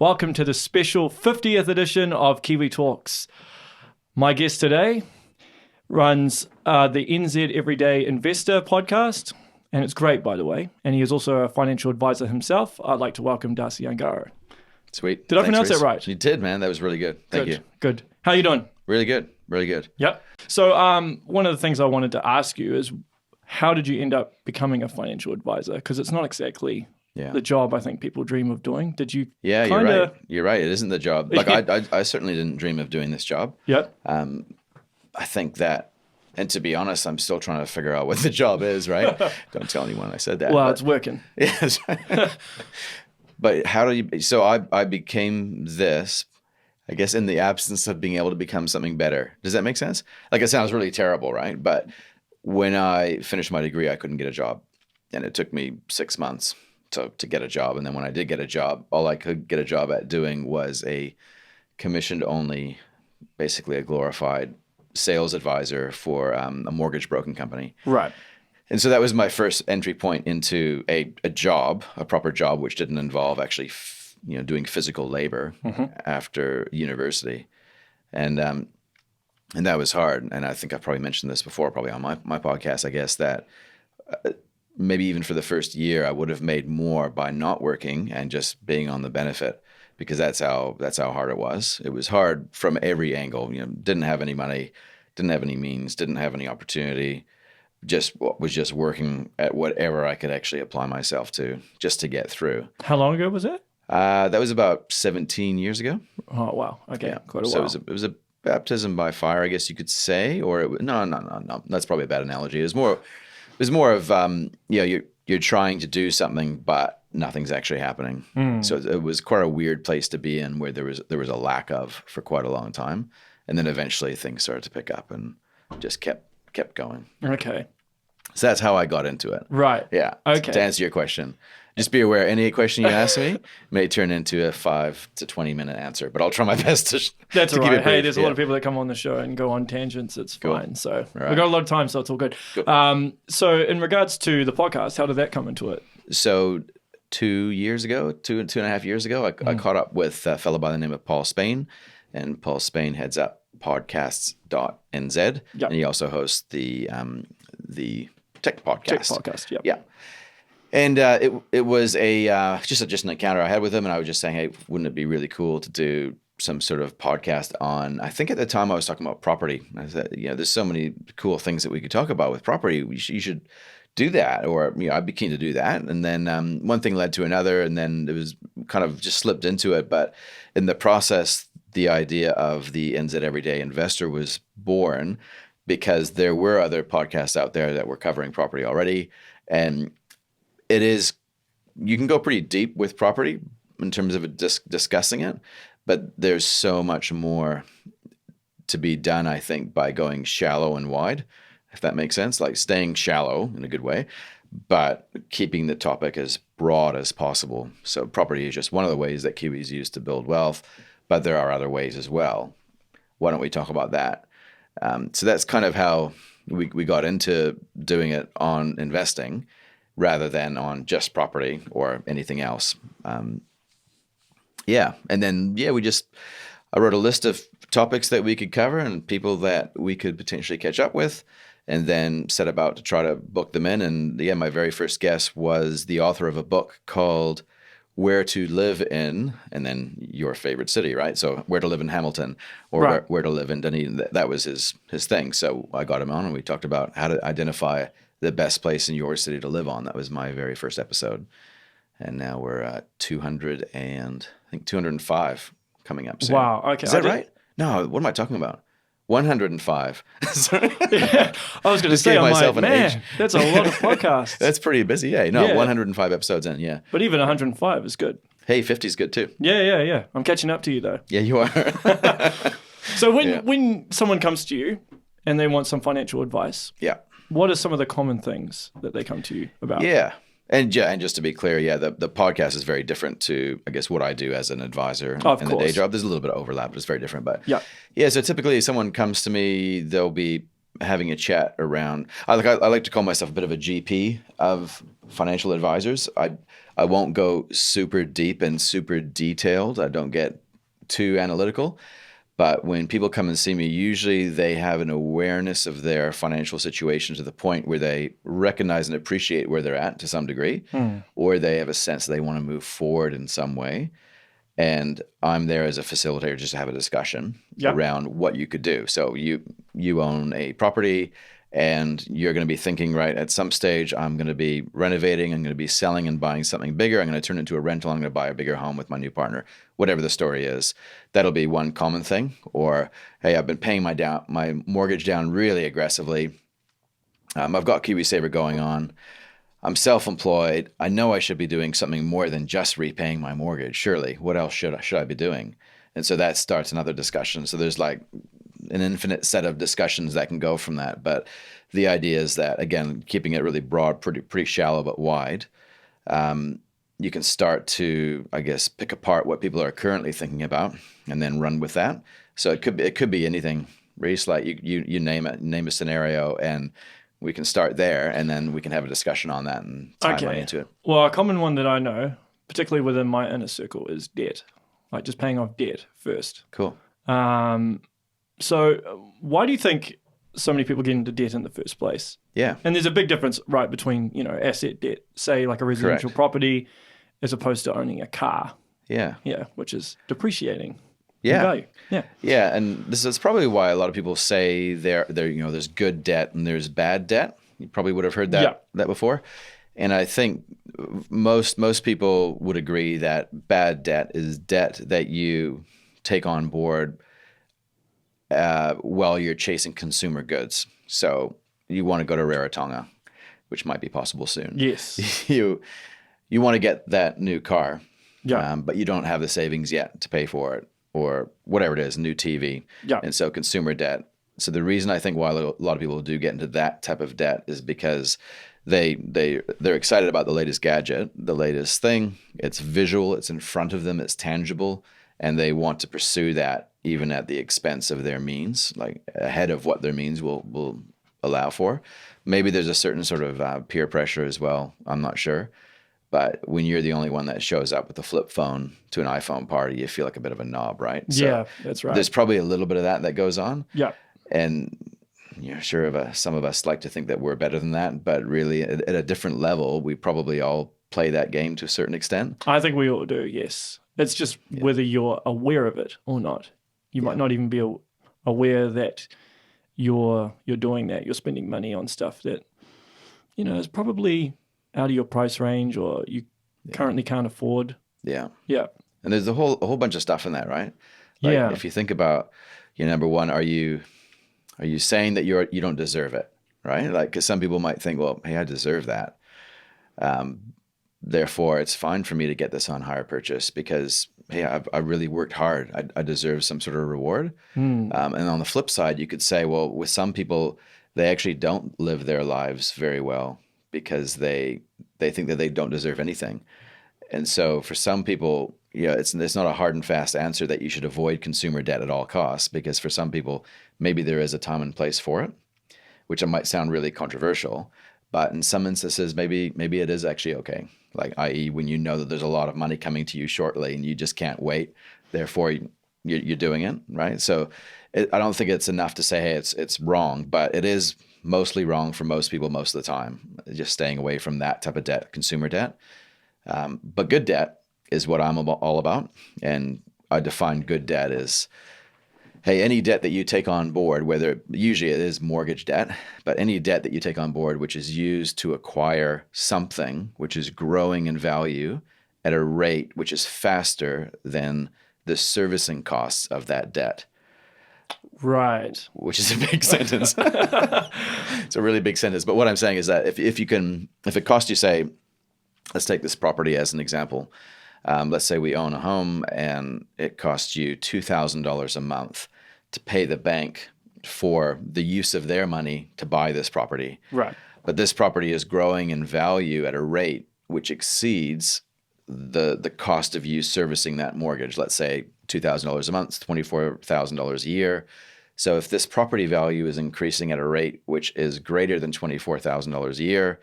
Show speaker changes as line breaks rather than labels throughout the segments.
Welcome to the special 50th edition of Kiwi Talks. My guest today runs the NZ Everyday Investor podcast, and it's great, by the way. And he is also a financial advisor himself. I'd like to welcome Darcy Ungaro.
Sweet.
Did I pronounce that right?
You did, man. That was really good. Thank you.
Good. How you doing?
Really good. Really good.
Yep. So one of the things I wanted to ask you is, how did you end up becoming a financial advisor? Because it's not exactly the job I think people dream of doing. Did you?
Yeah, you're right. You're right. It isn't the job. Like I certainly didn't dream of doing this job.
Yep.
I think that, and to be honest, I'm still trying to figure out what the job is, right? Don't tell anyone I said that.
Well, it's working.
Yes. But how do you, so I became this, I guess, in the absence of being able to become something better. Does that make sense? Like, it sounds really terrible, right? But when I finished my degree, I couldn't get a job. And it took me 6 months to get a job. And then when I did get a job, all I could get a job at doing was a commissioned only, basically a glorified sales advisor for a mortgage broking company.
Right.
And so that was my first entry point into a job, a proper job, which didn't involve actually, doing physical labor after university. And that was hard. And I think I probably mentioned this before, probably on my podcast, I guess, that maybe even for the first year, I would have made more by not working and just being on the benefit, because that's how hard it was. It was hard from every angle. Didn't have any money, didn't have any means, didn't have any opportunity. Was just working at whatever I could actually apply myself to just to get through.
How long ago was that?
That was about 17 years ago.
Oh, wow. Okay.
Yeah.
Quite a while.
So it was a baptism by fire, I guess you could say, or no. That's probably a bad analogy. It was more of, you're trying to do something, but nothing's actually happening. So it was quite a weird place to be in, where there was a lack of for quite a long time. And then eventually things started to pick up and just kept going.
Okay.
So that's how I got into it.
Right.
Yeah.
Okay.
To answer your question, just be aware, any question you ask me may turn into a 5 to 20 minute answer, but I'll try my best to
That's
to
all
keep
right.
it brief.
Hey, there's a lot of people that come on the show and go on tangents. It's fine. So
right.
we've got a lot of time, so it's all good. So in regards to the podcast, how did that come into it?
So 2 years ago, two and a half years ago, I caught up with a fellow by the name of Paul Spain, and Paul Spain heads up podcasts.nz, and he also hosts the Tech Podcast.
Tech Podcast, yep.
Yeah. And it was just an encounter I had with him, and I was just saying, hey, wouldn't it be really cool to do some sort of podcast on, I think at the time I was talking about property. I said, there's so many cool things that we could talk about with property. You should do that, or I'd be keen to do that. And then one thing led to another, and then it was kind of just slipped into it. But in the process, the idea of the NZ Everyday Investor was born, because there were other podcasts out there that were covering property already. And you can go pretty deep with property in terms of discussing it, but there's so much more to be done, I think, by going shallow and wide, if that makes sense, like staying shallow in a good way, but keeping the topic as broad as possible. So property is just one of the ways that Kiwis use to build wealth, but there are other ways as well. Why don't we talk about that? So that's kind of how we got into doing it on investing rather than on just property or anything else. And then, I wrote a list of topics that we could cover and people that we could potentially catch up with, and then set about to try to book them in. And my very first guest was the author of a book called Where to Live in, and then your favorite city, right? So Where to Live in Hamilton, or where to Live in Dunedin. That was his thing. So I got him on, and we talked about how to identify the best place in your city to live on. That was my very first episode. And now we're at 205 coming up soon.
Wow. Okay.
Is that right? No, what am I talking about? 105. Sorry.
Yeah, I was going to say,
myself an
man,
age.
That's a lot of podcasts.
That's pretty busy. Yeah. No, 105 episodes in. Yeah.
But even 105 is good.
Hey, 50 is good too.
Yeah. I'm catching up to you though.
Yeah, you are.
So when someone comes to you and they want some financial advice, what are some of the common things that they come to you about?
Yeah. And just to be clear, the podcast is very different to, I guess, what I do as an advisor in the day job. There's a little bit of overlap, but it's very different. But so typically if someone comes to me, they'll be having a chat around, I like to call myself a bit of a GP of financial advisors. I won't go super deep and super detailed. I don't get too analytical. But when people come and see me, usually they have an awareness of their financial situation to the point where they recognize and appreciate where they're at to some degree, or they have a sense they want to move forward in some way. And I'm there as a facilitator just to have a discussion around what you could do. So you own a property and you're going to be thinking, right, at some stage, I'm going to be renovating, I'm going to be selling and buying something bigger. I'm going to turn it into a rental. I'm going to buy a bigger home with my new partner, whatever the story is. That'll be one common thing. Or, hey, I've been paying my mortgage down really aggressively. I've got KiwiSaver going on. I'm self-employed. I know I should be doing something more than just repaying my mortgage. Surely, what else should I be doing? And so that starts another discussion. So there's like an infinite set of discussions that can go from that. But the idea is that, again, keeping it really broad, pretty shallow but wide, you can start to, I guess, pick apart what people are currently thinking about and then run with that. So it could be anything, Reece. Like you name it, name a scenario, and we can start there, and then we can have a discussion on that and tie money into it.
Well, a common one that I know, particularly within my inner circle, is debt. Like just paying off debt first.
Cool.
So why do you think so many people get into debt in the first place?
Yeah.
And there's a big difference, right, between, asset debt, say like a residential property, as opposed to owning a car.
Yeah.
Yeah, which is depreciating.
Yeah.
Value. Yeah.
Yeah, and this is probably why a lot of people say there's good debt and there's bad debt. You probably would have heard that before. And I think most people would agree that bad debt is debt that you take on board while you're chasing consumer goods. So you want to go to Rarotonga, which might be possible soon.
Yes.
You want to get that new car,
but
you don't have the savings yet to pay for it, or whatever it is, new TV.
Yeah.
And so consumer debt. So the reason I think why a lot of people do get into that type of debt is because they're excited about the latest gadget, the latest thing. It's visual, it's in front of them, it's tangible, and they want to pursue that even at the expense of their means, like ahead of what their means will allow for. Maybe there's a certain sort of peer pressure as well. I'm not sure. But when you're the only one that shows up with a flip phone to an iPhone party, you feel like a bit of a knob, right? So
yeah, that's right.
There's probably a little bit of that goes on.
Yeah.
And some of us like to think that we're better than that, but really at a different level, we probably all play that game to a certain extent.
I think we all do, yes. It's just whether you're aware of it or not. You might not even be aware that you're doing that. You're spending money on stuff that, is probably out of your price range or you currently can't afford.
Yeah.
Yeah.
And there's a whole bunch of stuff in that, right? Like if you think about, number one, are you saying that you don't deserve it, right? Like, because some people might think, well, hey, I deserve that. Therefore, it's fine for me to get this on hire purchase because, hey, I really worked hard. I deserve some sort of reward. And on the flip side, you could say, well, with some people, they actually don't live their lives very well because they think that they don't deserve anything. And so for some people, it's not a hard and fast answer that you should avoid consumer debt at all costs, because for some people, maybe there is a time and place for it, which might sound really controversial. But in some instances, maybe it is actually okay. Like, i.e., when you know that there's a lot of money coming to you shortly and you just can't wait, therefore you're doing it, right? So I don't think it's enough to say, hey, it's wrong, but it is mostly wrong for most people most of the time, just staying away from that type of debt, consumer debt. But good debt is what I'm all about. And I define good debt as, hey, any debt that you take on board, whether usually it is mortgage debt, but any debt that you take on board which is used to acquire something which is growing in value at a rate which is faster than the servicing costs of that debt.
Right.
Which is a big sentence. It's a really big sentence. But what I'm saying is that if it costs you, say, let's take this property as an example. Let's say we own a home and it costs you $2,000 a month to pay the bank for the use of their money to buy this property.
Right.
But this property is growing in value at a rate which exceeds the cost of you servicing that mortgage. Let's say $2,000 a month, $24,000 a year. So if this property value is increasing at a rate which is greater than $24,000 a year,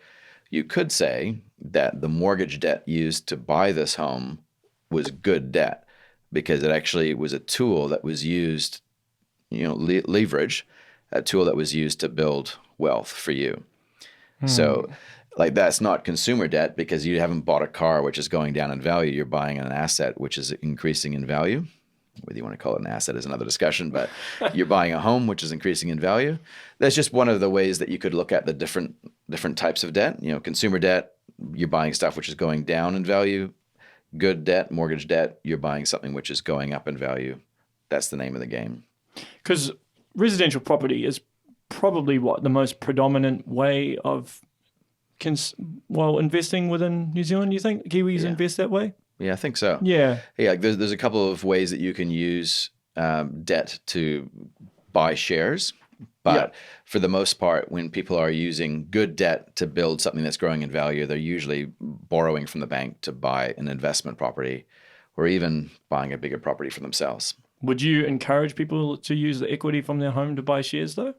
you could say that the mortgage debt used to buy this home was good debt because it actually was a tool that was used, leverage, a tool that was used to build wealth for you. So like that's not consumer debt because you haven't bought a car which is going down in value. You're buying an asset which is increasing in value. Whether you want to call it an asset is another discussion, but you're buying a home which is increasing in value. That's just one of the ways that you could look at the different types of debt. Consumer debt, you're buying stuff which is going down in value. Good debt, mortgage debt, you're buying something which is going up in value. That's the name of the game.
Because residential property is probably the most predominant way of investing within New Zealand. You think Kiwis invest that way?
Yeah, I think so.
Yeah.
Yeah, there's a couple of ways that you can use debt to buy shares. But for the most part, when people are using good debt to build something that's growing in value, they're usually borrowing from the bank to buy an investment property or even buying a bigger property for themselves.
Would you encourage people to use the equity from their home to buy shares, though?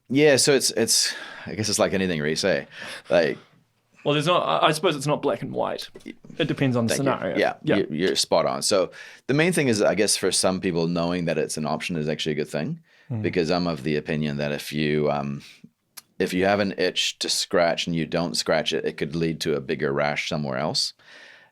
Yeah, so it's I guess it's like anything, Reece. Like,
well, there's not. I suppose it's not black and white. It depends on the scenario.
Yeah, you're spot on. So the main thing is, I guess, for some people, knowing that it's an option is actually a good thing, because I'm of the opinion that if you have an itch to scratch and you don't scratch it, it could lead to a bigger rash somewhere else.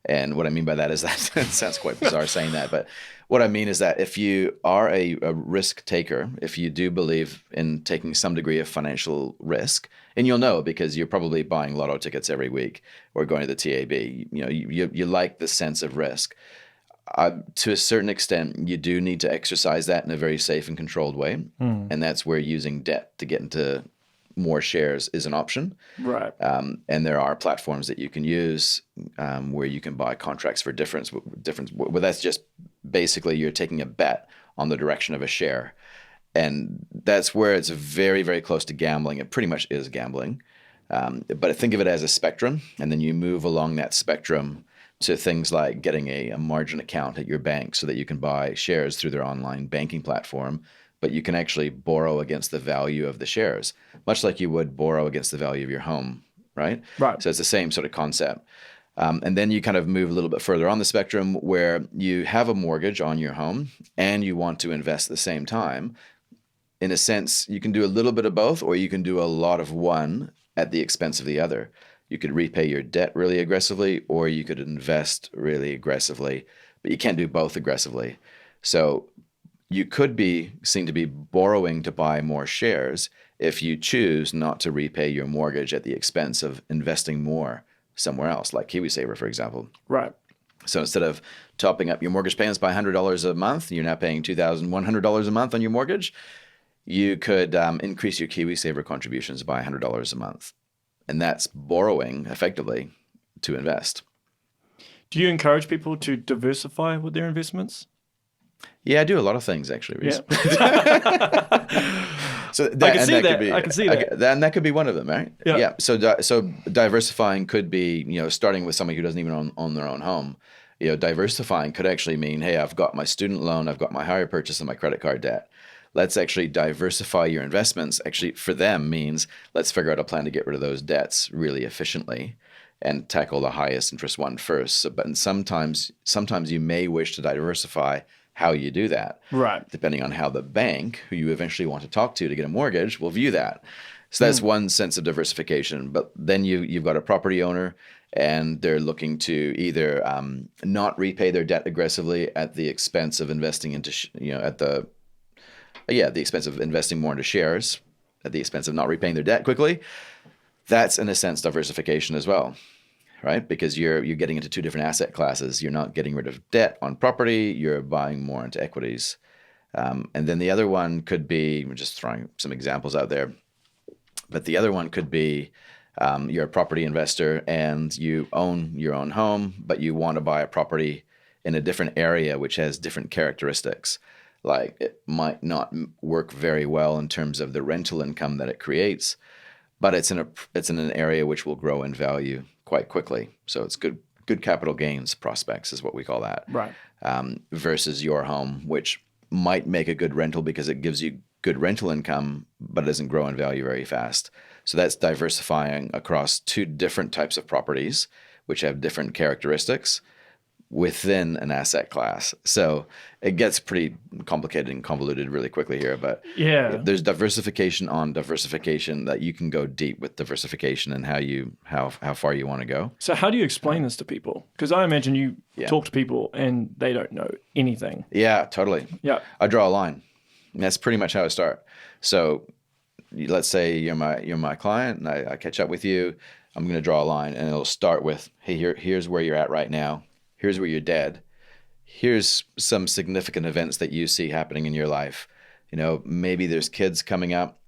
And what I mean by that is that it sounds quite bizarre saying that, but what I mean is that if you are a risk taker, if you do believe in taking some degree of financial risk, and you'll know because you're probably buying lotto tickets every week or going to the TAB, you like the sense of risk. To a certain extent, you do need to exercise that in a very safe and controlled way, and that's where using debt to get into more shares is an option.
Right.
And there are platforms that you can use where you can buy contracts for difference. Well, that's just basically you're taking a bet on the direction of a share. And that's where it's very, very close to gambling. It pretty much is gambling. But think of it as a spectrum. And then you move along that spectrum to things like getting a margin account at your bank so that you can buy shares through their online banking platform. But you can actually borrow against the value of the shares, much like you would borrow against the value of your home, right?
Right.
So it's the same sort of concept. And then you kind of move a little bit further on the spectrum where you have a mortgage on your home and you want to invest at the same time. In a sense, you can do a little bit of both, or you can do a lot of one at the expense of the other. You could repay your debt really aggressively, or you could invest really aggressively, but you can't do both aggressively. So you could be seen to be borrowing to buy more shares if you choose not to repay your mortgage at the expense of investing more somewhere else, like KiwiSaver, for example.
Right.
So instead of topping up your mortgage payments by $100 a month, you're now paying $2,100 a month on your mortgage. You could increase your KiwiSaver contributions by $100 a month. And that's borrowing, effectively, to invest.
Do you encourage people to diversify with their investments?
Yeah, I do a lot of things, actually, Reece.
Yeah.
So
I can see that. I can see that.
And that could be one of them, right?
Yeah.
So diversifying could be, starting with somebody who doesn't even own their own home. Diversifying could actually mean, hey, I've got my student loan, I've got my hire purchase, and my credit card debt. Let's actually diversify your investments. Actually, for them means let's figure out a plan to get rid of those debts really efficiently and tackle the highest interest one first. But sometimes you may wish to diversify how you do that,
right?
Depending on how the bank, who you eventually want to talk to get a mortgage, will view that. So that's one sense of diversification. But then you've got a property owner, and they're looking to either not repay their debt aggressively at the expense of investing into, the expense of investing more into shares, at the expense of not repaying their debt quickly. That's in a sense diversification as well. Right? Because you're getting into two different asset classes. You're not getting rid of debt on property. You're buying more into equities. And then the other one could be, we're just throwing some examples out there, but the other one could be you're a property investor and you own your own home, but you want to buy a property in a different area which has different characteristics. Like it might not work very well in terms of the rental income that it creates, but it's in an area which will grow in value quite quickly. So it's good capital gains prospects is what we call that.
Right.
Versus your home, which might make a good rental because it gives you good rental income, but it doesn't grow in value very fast. So that's diversifying across two different types of properties, which have different characteristics within an asset class. So it gets pretty complicated and convoluted really quickly here, but
Yeah.
there's diversification on diversification that you can go deep with diversification and how far you want to go.
So how do you explain this to people? Because I imagine you
Yeah.
talk to people and they don't know anything.
Yeah, totally.
Yeah.
I draw a line. And that's pretty much how I start. So let's say you're my client and I catch up with you. I'm going to draw a line and it'll start with, hey, here's where you're at right now. Here's where you're dead. Here's some significant events that you see happening in your life. Maybe there's kids coming up.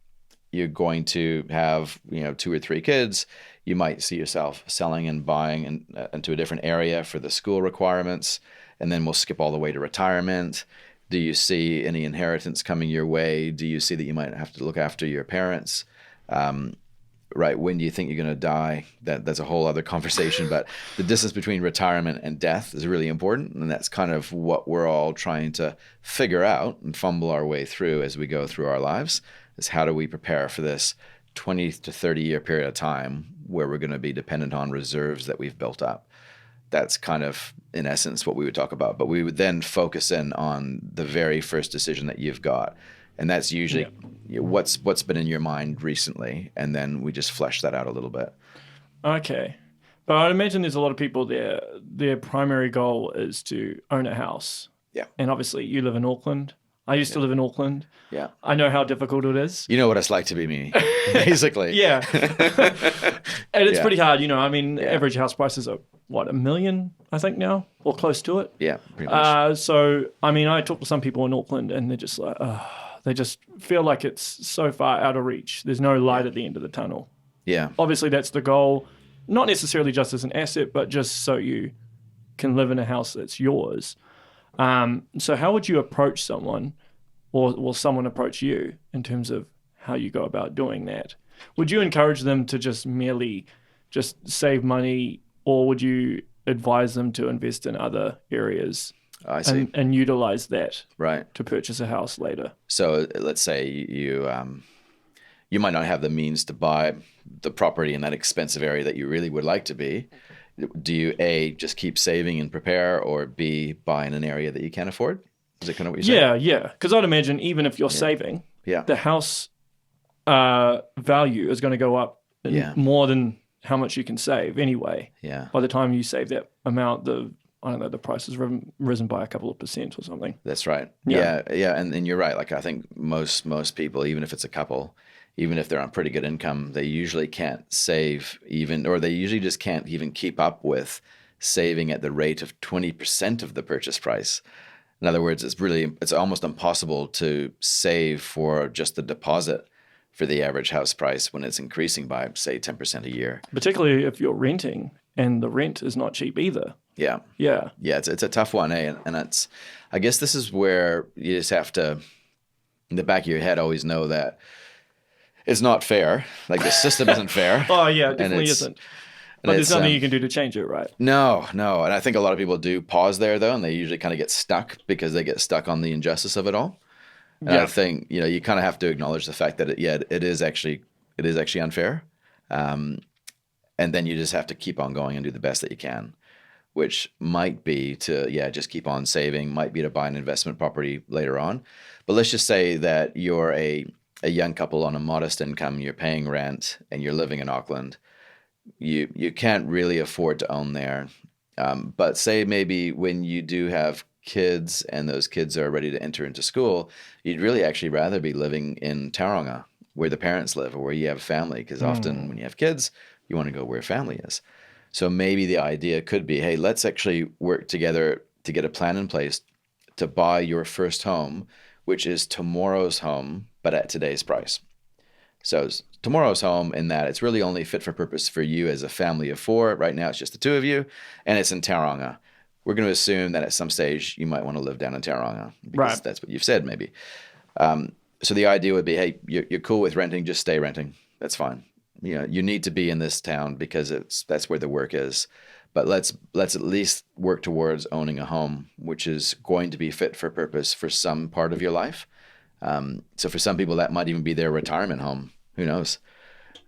You're going to have, 2 or 3 kids. You might see yourself selling and buying into a different area for the school requirements. And then we'll skip all the way to retirement. Do you see any inheritance coming your way? Do you see that you might have to look after your parents? Right. When do you think you're going to die? That's a whole other conversation. But the distance between retirement and death is really important. And that's kind of what we're all trying to figure out and fumble our way through as we go through our lives, is how do we prepare for this 20 to 30 year period of time where we're going to be dependent on reserves that we've built up. That's kind of, in essence, what we would talk about. But we would then focus in on the very first decision that you've got. And that's usually what's been in your mind recently. And then we just flesh that out a little bit.
Okay. But I'd imagine there's a lot of people there. Their primary goal is to own a house.
Yeah.
And obviously you live in Auckland. I used to live in Auckland.
Yeah.
I know how difficult it is.
You know what it's like to be me, basically.
Yeah. And it's
Yeah.
pretty hard. Average house prices are, $1 million, I think now, or close to it.
Yeah, pretty much.
So, I talk to some people in Auckland and they're just like, they just feel like it's so far out of reach. There's no light at the end of the tunnel.
Yeah.
Obviously, that's the goal, not necessarily just as an asset, but just so you can live in a house that's yours. So how would you approach someone, or will someone approach you in terms of how you go about doing that? Would you encourage them to just merely just save money, or would you advise them to invest in other areas
I see.
and utilize that
Right.
to purchase a house later?
So let's say you might not have the means to buy the property in that expensive area that you really would like to be. Do you A, just keep saving and prepare, or B, buy in an area that you can't afford? Is it kind of what you're saying?
Yeah. Because I'd imagine even if you're saving,
Yeah.
the house value is going to go up more than how much you can save anyway.
Yeah.
By the time you save that amount, the price has risen by a couple of percent or something.
That's right.
Yeah.
Yeah. And you're right. Like, I think most people, even if it's a couple, even if they're on pretty good income, they usually can't save or they usually just can't even keep up with saving at the rate of 20% of the purchase price. In other words, it's almost impossible to save for just the deposit for the average house price when it's increasing by, say, 10% a year.
Particularly if you're renting and the rent is not cheap either.
Yeah.
Yeah.
Yeah, it's a tough one, eh? And I guess this is where you just have to, in the back of your head, always know that it's not fair. Like, the system isn't fair.
Oh, yeah, it definitely isn't. But there's nothing you can do to change it, right?
No. And I think a lot of people do pause there, though, and they usually kind of get stuck because they get stuck on the injustice of it all. And I think, you kind of have to acknowledge the fact that it is actually unfair. And then you just have to keep on going and do the best that you can, which might be to, just keep on saving, might be to buy an investment property later on. But let's just say that you're a young couple on a modest income, you're paying rent, and you're living in Auckland. You can't really afford to own there. But say maybe when you do have kids and those kids are ready to enter into school, you'd really actually rather be living in Tauranga, where the parents live or where you have family, because often when you have kids, you want to go where family is. So maybe the idea could be, hey, let's actually work together to get a plan in place to buy your first home, which is tomorrow's home, but at today's price. So tomorrow's home in that it's really only fit for purpose for you as a family of 4. Right now it's just the 2 of you, and it's in Tauranga. We're going to assume that at some stage you might want to live down in Tauranga, because that's what you've said maybe. So the idea would be, hey, you're cool with renting, just stay renting. That's fine. You need to be in this town because that's where the work is. But let's at least work towards owning a home, which is going to be fit for purpose for some part of your life. So for some people, that might even be their retirement home. Who knows?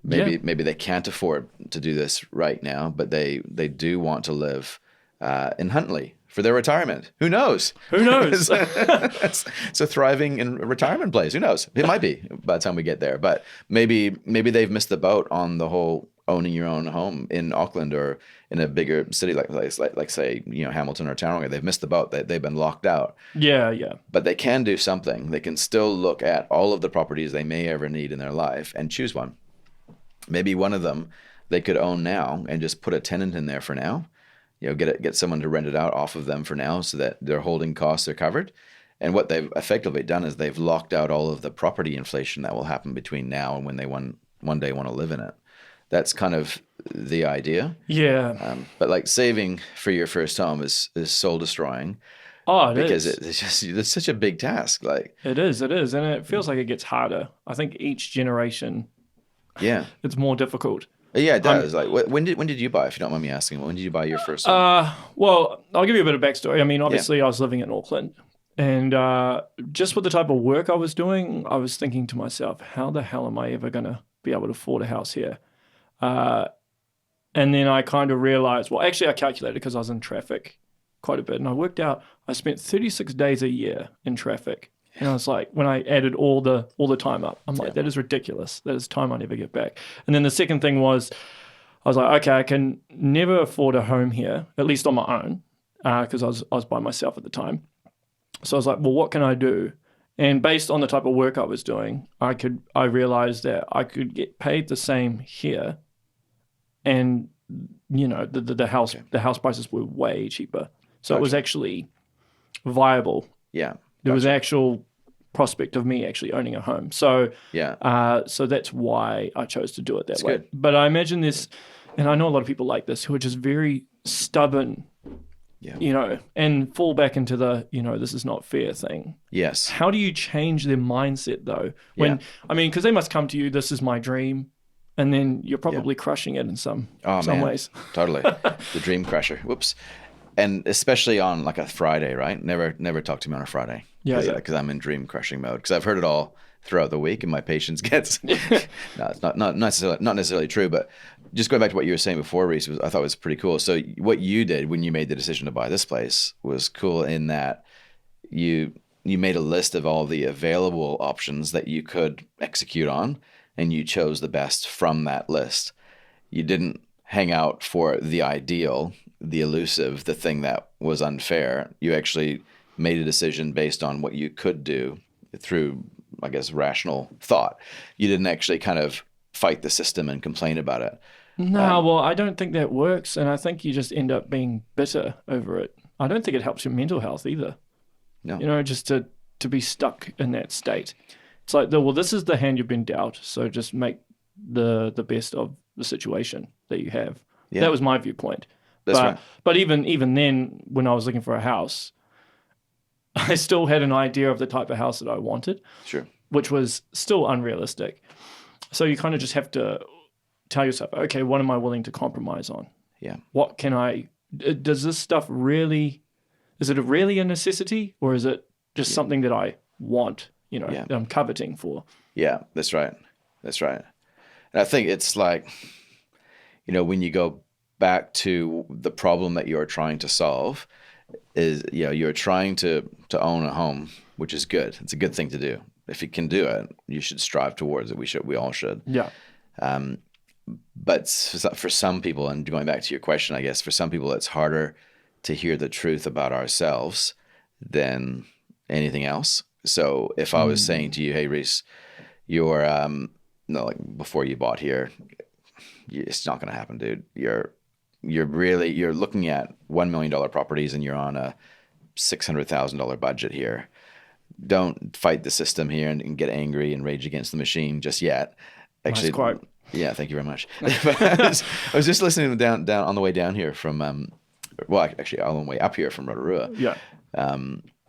Maybe they can't afford to do this right now, but they do want to live in Huntley for their retirement. Who knows?
Who knows?
It's a thriving retirement place. Who knows? It might be by the time we get there. But maybe they've missed the boat on the whole owning your own home in Auckland or in a bigger city like say, Hamilton or Tauranga. They've missed the boat. They've been locked out.
Yeah.
But they can do something. They can still look at all of the properties they may ever need in their life and choose one. Maybe one of them they could own now and just put a tenant in there for now. Get someone to rent it out off of them for now so that their holding costs are covered. And what they've effectively done is they've locked out all of the property inflation that will happen between now and when they one day want to live in it. That's kind of the idea.
Yeah.
But like saving for your first home is soul destroying.
Oh,
because it's such a big task. Like
it is, and it feels like it gets harder. I think each generation, it's more difficult.
Yeah, it does. When did you buy? If you don't mind me asking, when did you buy your first home?
Well, I'll give you a bit of backstory. I mean, obviously, I was living in Auckland, and just with the type of work I was doing, I was thinking to myself, how the hell am I ever going to be able to afford a house here? And then I kind of realized, well, actually, I calculated because I was in traffic quite a bit, and I worked out I spent 36 days a year in traffic. And I was like, when I added all the time up, I'm like, that is ridiculous. That is time I never get back. And then the second thing was, I was like, okay, I can never afford a home here, at least on my own, because I was by myself at the time. So I was like, well, what can I do? And based on the type of work I was doing, I realized that I could get paid the same here, and the house prices were way cheaper. So it was actually viable.
Yeah.
There was actual prospect of me actually owning a home. So so that's why I chose to do it that way.
Good.
But I imagine this, and I know a lot of people like this who are just very stubborn, and fall back into the, this is not fair thing.
Yes.
How do you change their mindset though? Because they must come to you, this is my dream, and then you're probably crushing it in some ways.
Totally. The dream crusher. Whoops. And especially on like a Friday, right? Never talk to me on a Friday. Because I'm in dream crushing mode. Because I've heard it all throughout the week, and my patience gets. No, it's not necessarily true. But just going back to what you were saying before, Reece, I thought was pretty cool. So what you did when you made the decision to buy this place was cool in that you made a list of all the available options that you could execute on, and you chose the best from that list. You didn't hang out for the ideal, the elusive, the thing that was unfair. You actually made a decision based on what you could do through, I guess, rational thought. You didn't actually kind of fight the system and complain about it.
No, well, I don't think that works, and I think you just end up being bitter over it. I don't think it helps your mental health either. No. Just to be stuck in that state. It's like, this is the hand you've been dealt, so just make the best of the situation that you have. Yeah. That was my viewpoint.
That's right.
But even then, when I was looking for a house, I still had an idea of the type of house that I wanted. Sure. Which was still unrealistic. So you kind of just have to tell yourself, okay, what am I willing to compromise on? Yeah. What can does this stuff really, is it really a necessity, or is it just something that I want, that I'm coveting for? Yeah,
that's right. And I think it's like, when you go back to the problem that you're trying to solve, is you're trying to own a home, which is good. It's a good thing to do. If you can do it, you should strive towards it. We all should. Yeah. But for some people, and going back to your question, I guess for some people, it's harder to hear the truth about ourselves than anything else. So if I was saying to you, hey, Reece, you're before you bought here, it's not going to happen, dude. You're looking at $1 million properties, and you're on a $600,000 budget here. Don't fight the system here and get angry and rage against the machine just yet. Actually, nice quote. Yeah, thank you very much. I was just listening down on the way down here from, actually all the way up here from Rotorua. Yeah.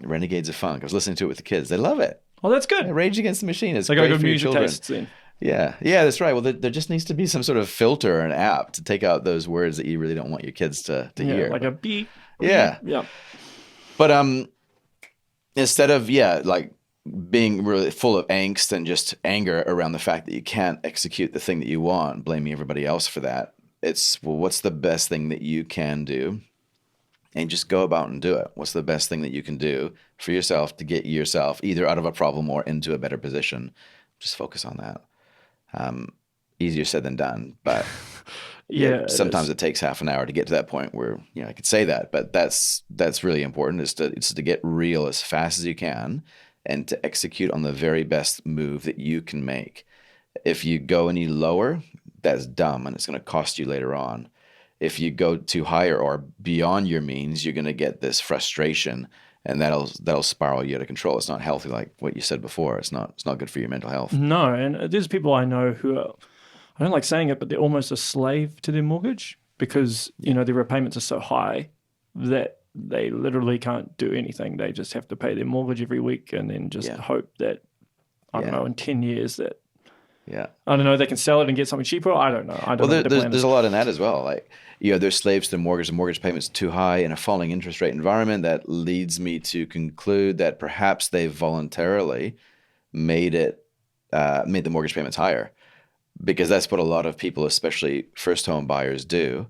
Renegades of Funk. I was listening to it with the kids. They love it.
Oh, that's good.
Rage Against the Machine. It's
great
got
good for music tastes in.
Yeah, that's right. Well, there just needs to be some sort of filter or an app to take out those words that you really don't want your kids to hear.
Like a beep.
Yeah. Yeah. But instead of being really full of angst and just anger around the fact that you can't execute the thing that you want, blaming everybody else for that. It's, well, what's the best thing that you can do? And just go about and do it. What's the best thing that you can do for yourself to get yourself either out of a problem or into a better position? Just focus on that. Easier said than done, but
Yeah,
sometimes it takes half an hour to get to that point where, I could say that, but that's really important, is to get real as fast as you can and to execute on the very best move that you can make. If you go any lower, that's dumb and it's going to cost you later on. If you go too higher or beyond your means, you're going to get this frustration, and that'll spiral you out of control. It's not healthy, like what you said before. It's not good for your mental health.
No, and there's people I know who are, I don't like saying it, but they're almost a slave to their mortgage because, their repayments are so high that they literally can't do anything. They just have to pay their mortgage every week and then just hope that, I don't know, in 10 years that, I don't know, they can sell it and get something cheaper. I don't know.
There's a lot in that as well. Like, they're slaves to the mortgage payments too high in a falling interest rate environment. That leads me to conclude that perhaps they voluntarily made the mortgage payments higher, because that's what a lot of people, especially first home buyers, do,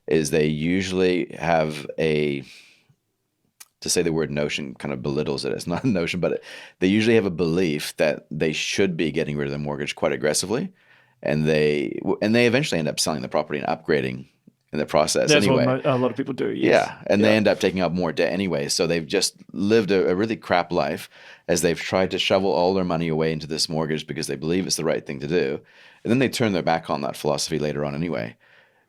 is they usually have to say the word notion kind of belittles it. It's not a notion, but they usually have a belief that they should be getting rid of the mortgage quite aggressively, and they eventually end up selling the property and upgrading in the process.
That's
anyway.
what a lot of people do. Yes.
Yeah, and they end up taking up more debt anyway. So they've just lived a really crap life as they've tried to shovel all their money away into this mortgage because they believe it's the right thing to do, and then they turn their back on that philosophy later on anyway.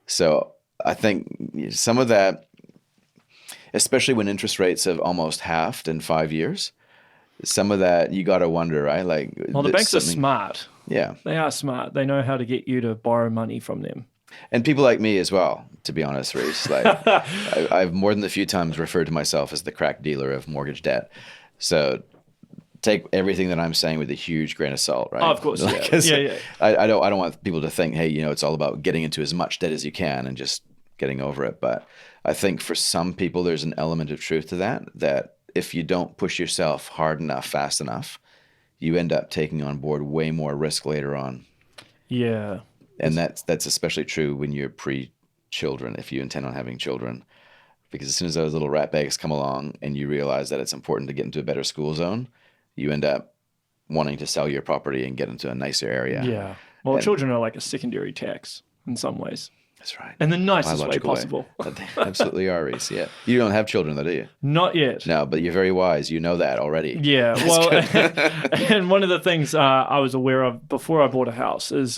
So I think some of that, especially when interest rates have almost halved in 5 years, some of that you got to wonder, right? Like,
well, the banks are smart.
Yeah,
they are smart. They know how to get you to borrow money from them.
And people like me as well, to be honest, Reece. Like, I've more than a few times referred to myself as the crack dealer of mortgage debt. So take everything that I'm saying with a huge grain of salt, right?
Oh, of course, yeah.
I don't want people to think, hey, it's all about getting into as much debt as you can and just getting over it. But I think for some people, there's an element of truth to that if you don't push yourself hard enough, fast enough, you end up taking on board way more risk later on.
Yeah.
And that's especially true when you're pre-children, if you intend on having children. Because as soon as those little rat bags come along and you realize that it's important to get into a better school zone, you end up wanting to sell your property and get into a nicer area.
Yeah. Well, children are like a secondary tax in some ways.
That's right.
In the nicest way possible.
They absolutely are, Reece. Yeah. You don't have children, though, do you?
Not yet.
No, but you're very wise. You know that already.
Yeah. Well, and one of the things I was aware of before I bought a house is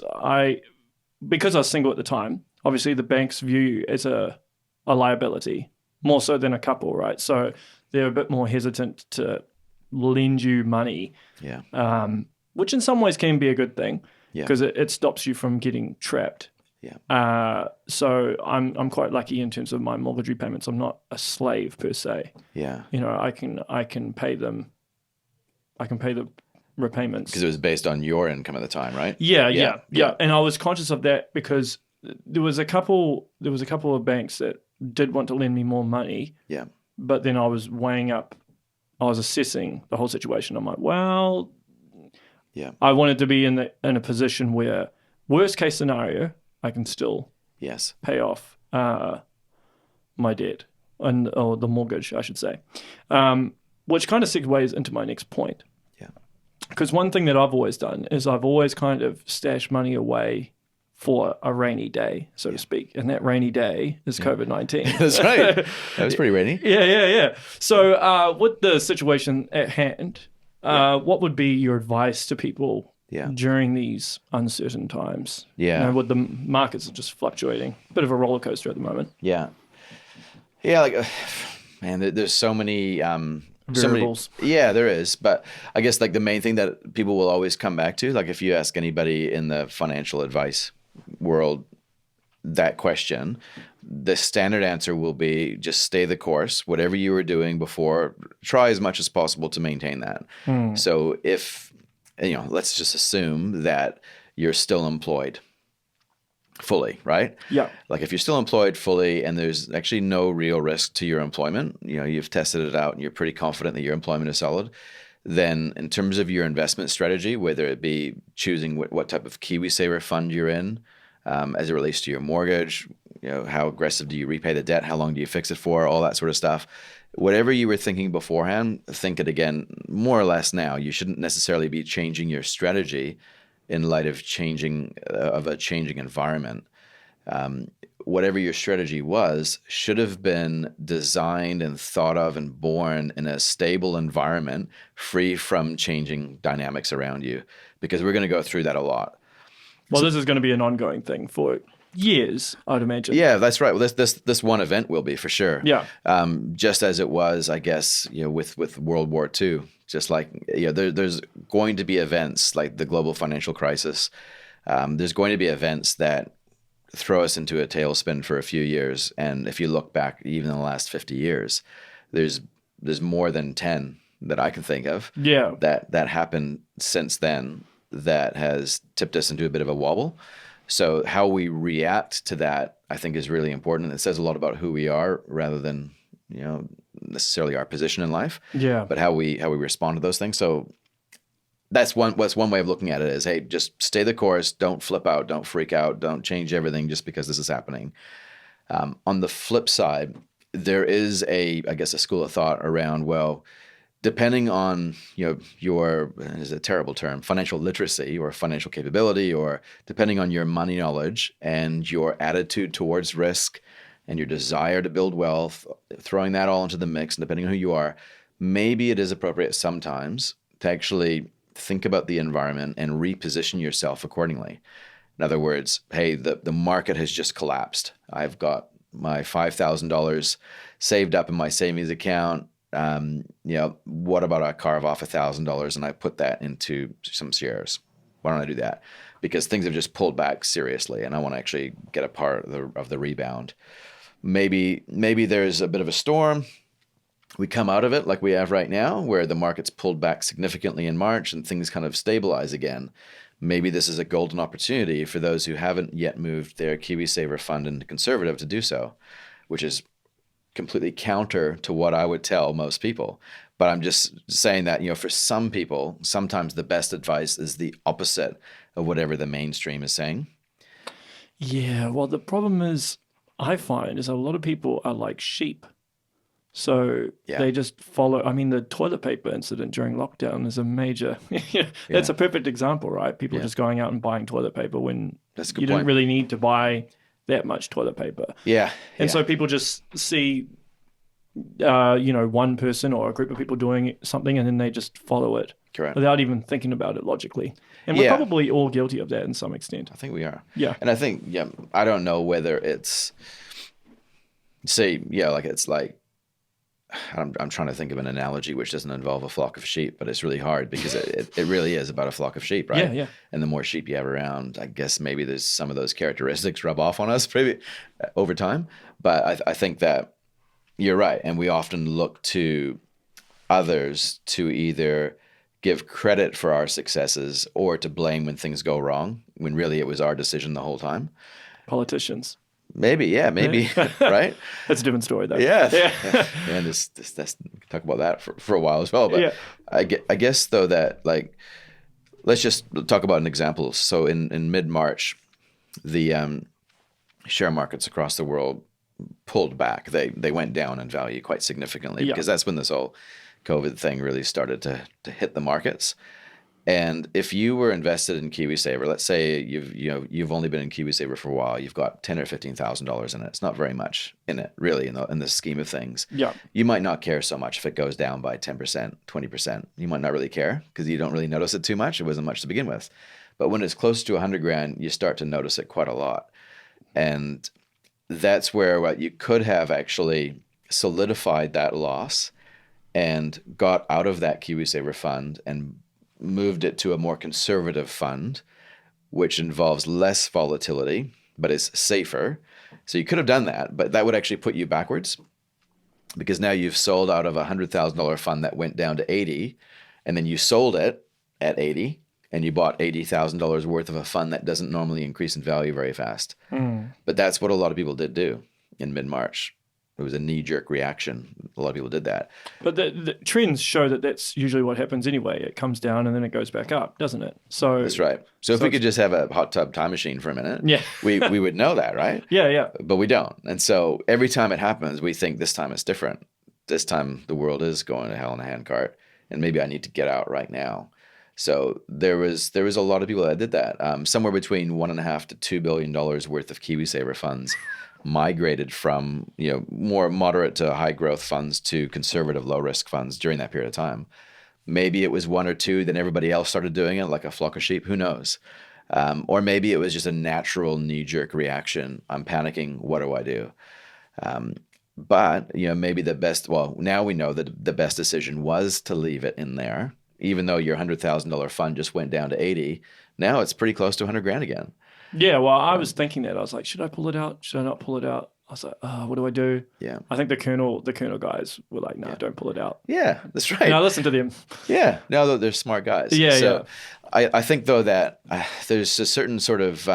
because I was single at the time, obviously the banks view you as a liability, more so than a couple, right? So they're a bit more hesitant to lend you money, which in some ways can be a good thing because it stops you from getting trapped.
Yeah.
So I'm quite lucky in terms of my mortgage repayments. I'm not a slave per se.
Yeah.
I can pay them. I can pay the repayments
because it was based on your income at the time, right?
Yeah. And I was conscious of that because there was a couple of banks that did want to lend me more money.
Yeah.
But then I was assessing the whole situation. I'm like, well, I wanted to be in a position where worst case scenario, I can still pay off my debt or the mortgage, I should say, which kind of segues into my next point.
Yeah.
Because one thing that I've always done is I've always kind of stashed money away for a rainy day, so to speak. And that rainy day is COVID-19.
That's right. That was pretty rainy.
Yeah. So with the situation at hand, what would be your advice to people during these uncertain times?
Yeah.
With the markets are just fluctuating. Bit of a roller coaster at the moment.
Yeah. Yeah, like, man, there's so many...
variables.
There is. But I guess like the main thing that people will always come back to, like if you ask anybody in the financial advice world that question, the standard answer will be just stay the course. Whatever you were doing before, try as much as possible to maintain that. So if, let's just assume that you're still employed fully, right?
Yeah.
Like if you're still employed fully and there's actually no real risk to your employment, you've tested it out and you're pretty confident that your employment is solid, then in terms of your investment strategy, whether it be choosing what type of KiwiSaver fund you're in, as it relates to your mortgage, how aggressive do you repay the debt? How long do you fix it for? All that sort of stuff. Whatever you were thinking beforehand, think it again, more or less now. You shouldn't necessarily be changing your strategy in light of a changing environment. Whatever your strategy was should have been designed and thought of and born in a stable environment, free from changing dynamics around you, because we're going to go through that a lot.
Well, this is going to be an ongoing thing for years, I'd imagine.
Yeah, that's right. Well, this one event will be for sure.
Yeah.
Just as it was, I guess, with World War II. Just like there's going to be events like the global financial crisis. There's going to be events that throw us into a tailspin for a few years. And if you look back, even in the last 50 years, there's more than 10 that I can think of.
Yeah.
That happened since then that has tipped us into a bit of a wobble. So how we react to that, I think, is really important. It says a lot about who we are rather than, necessarily our position in life.
Yeah.
But how we respond to those things. So that's one way of looking at it is, hey, just stay the course. Don't flip out. Don't freak out. Don't change everything just because this is happening. On the flip side, there is a school of thought around, well, depending on your is a terrible term, financial literacy or financial capability, or depending on your money knowledge and your attitude towards risk and your desire to build wealth, throwing that all into the mix, and depending on who you are, maybe it is appropriate sometimes to actually think about the environment and reposition yourself accordingly. In other words, hey, the market has just collapsed. I've got my $5,000 saved up in my savings account. What about I carve off $1,000 and I put that into some shares? Why don't I do that? Because things have just pulled back seriously, and I want to actually get a part of the rebound. Maybe there's a bit of a storm. We come out of it like we have right now, where the market's pulled back significantly in March and things kind of stabilize again. Maybe this is a golden opportunity for those who haven't yet moved their KiwiSaver fund into conservative to do so, which is completely counter to what I would tell most people. But I'm just saying that, for some people, sometimes the best advice is the opposite of whatever the mainstream is saying.
Yeah, well, the problem is, I find, is a lot of people are like sheep. So they just follow. I mean, the toilet paper incident during lockdown is a major, that's a perfect example, right? People just going out and buying toilet paper when you didn't really need to buy that much toilet paper.
Yeah.
And so people just see, one person or a group of people doing something, and then they just follow it.
Correct.
Without even thinking about it logically. And we're probably all guilty of that in some extent.
I think we are.
Yeah.
And I think, I don't know whether it's, it's like, I'm trying to think of an analogy which doesn't involve a flock of sheep, but it's really hard because it really is about a flock of sheep, right?
Yeah.
And the more sheep you have around, I guess maybe there's some of those characteristics rub off on us maybe over time. But I think that you're right. And we often look to others to either give credit for our successes or to blame when things go wrong, when really it was our decision the whole time.
Politicians.
Maybe, right?
That's a different story, though.
Yeah. And we can talk about that for a while as well. But I guess, though, that, like, let's just talk about an example. So in mid-March, the share markets across the world pulled back. They went down in value quite significantly because that's when this whole COVID thing really started to hit the markets. And if you were invested in KiwiSaver, let's say you've only been in KiwiSaver for a while, you've got $10,000 or $15,000 in it. It's not very much in it, really, in the scheme of things.
Yeah.
You might not care so much if it goes down by 10%, 20%. You might not really care because you don't really notice it too much. It wasn't much to begin with. But when it's close to $100,000, you start to notice it quite a lot. And that's where you could have actually solidified that loss and got out of that KiwiSaver fund and moved it to a more conservative fund, which involves less volatility, but is safer. So you could have done that, but that would actually put you backwards because now you've sold out of a $100,000 fund that went down to 80, and then you sold it at 80, and you bought $80,000 worth of a fund that doesn't normally increase in value very fast. But that's what a lot of people did do in mid-March. was a knee-jerk reaction. A lot of people did that.
But the trends show that that's usually what happens anyway. It comes down and then it goes back up, doesn't it? So
That's right. So if we could just have a hot tub time machine for a minute,
Yeah.
we would know that, right?
Yeah.
But we don't. And so every time it happens, we think this time it's different. This time the world is going to hell in a handcart, and maybe I need to get out right now. So there was a lot of people that did that. Somewhere between $1.5 to $2 billion worth of KiwiSaver funds migrated from more moderate to high growth funds to conservative low risk funds during that period of time. Maybe it was one or two, then everybody else started doing it like a flock of sheep. Who knows? Or maybe it was just a natural knee jerk reaction. I'm panicking. What do I do? But maybe now we know that the best decision was to leave it in there. Even though your $100,000 fund just went down to 80, now it's pretty close to 100 grand again.
Yeah, well, I was thinking that. I was like, should I pull it out? Should I not pull it out? I was like, what do I do?
Yeah.
I think the Colonel guys were like, no, don't pull it out.
Yeah, that's right.
And I listened to them.
Yeah, no, they're smart guys.
Yeah.
I think, though, that there's a certain sort of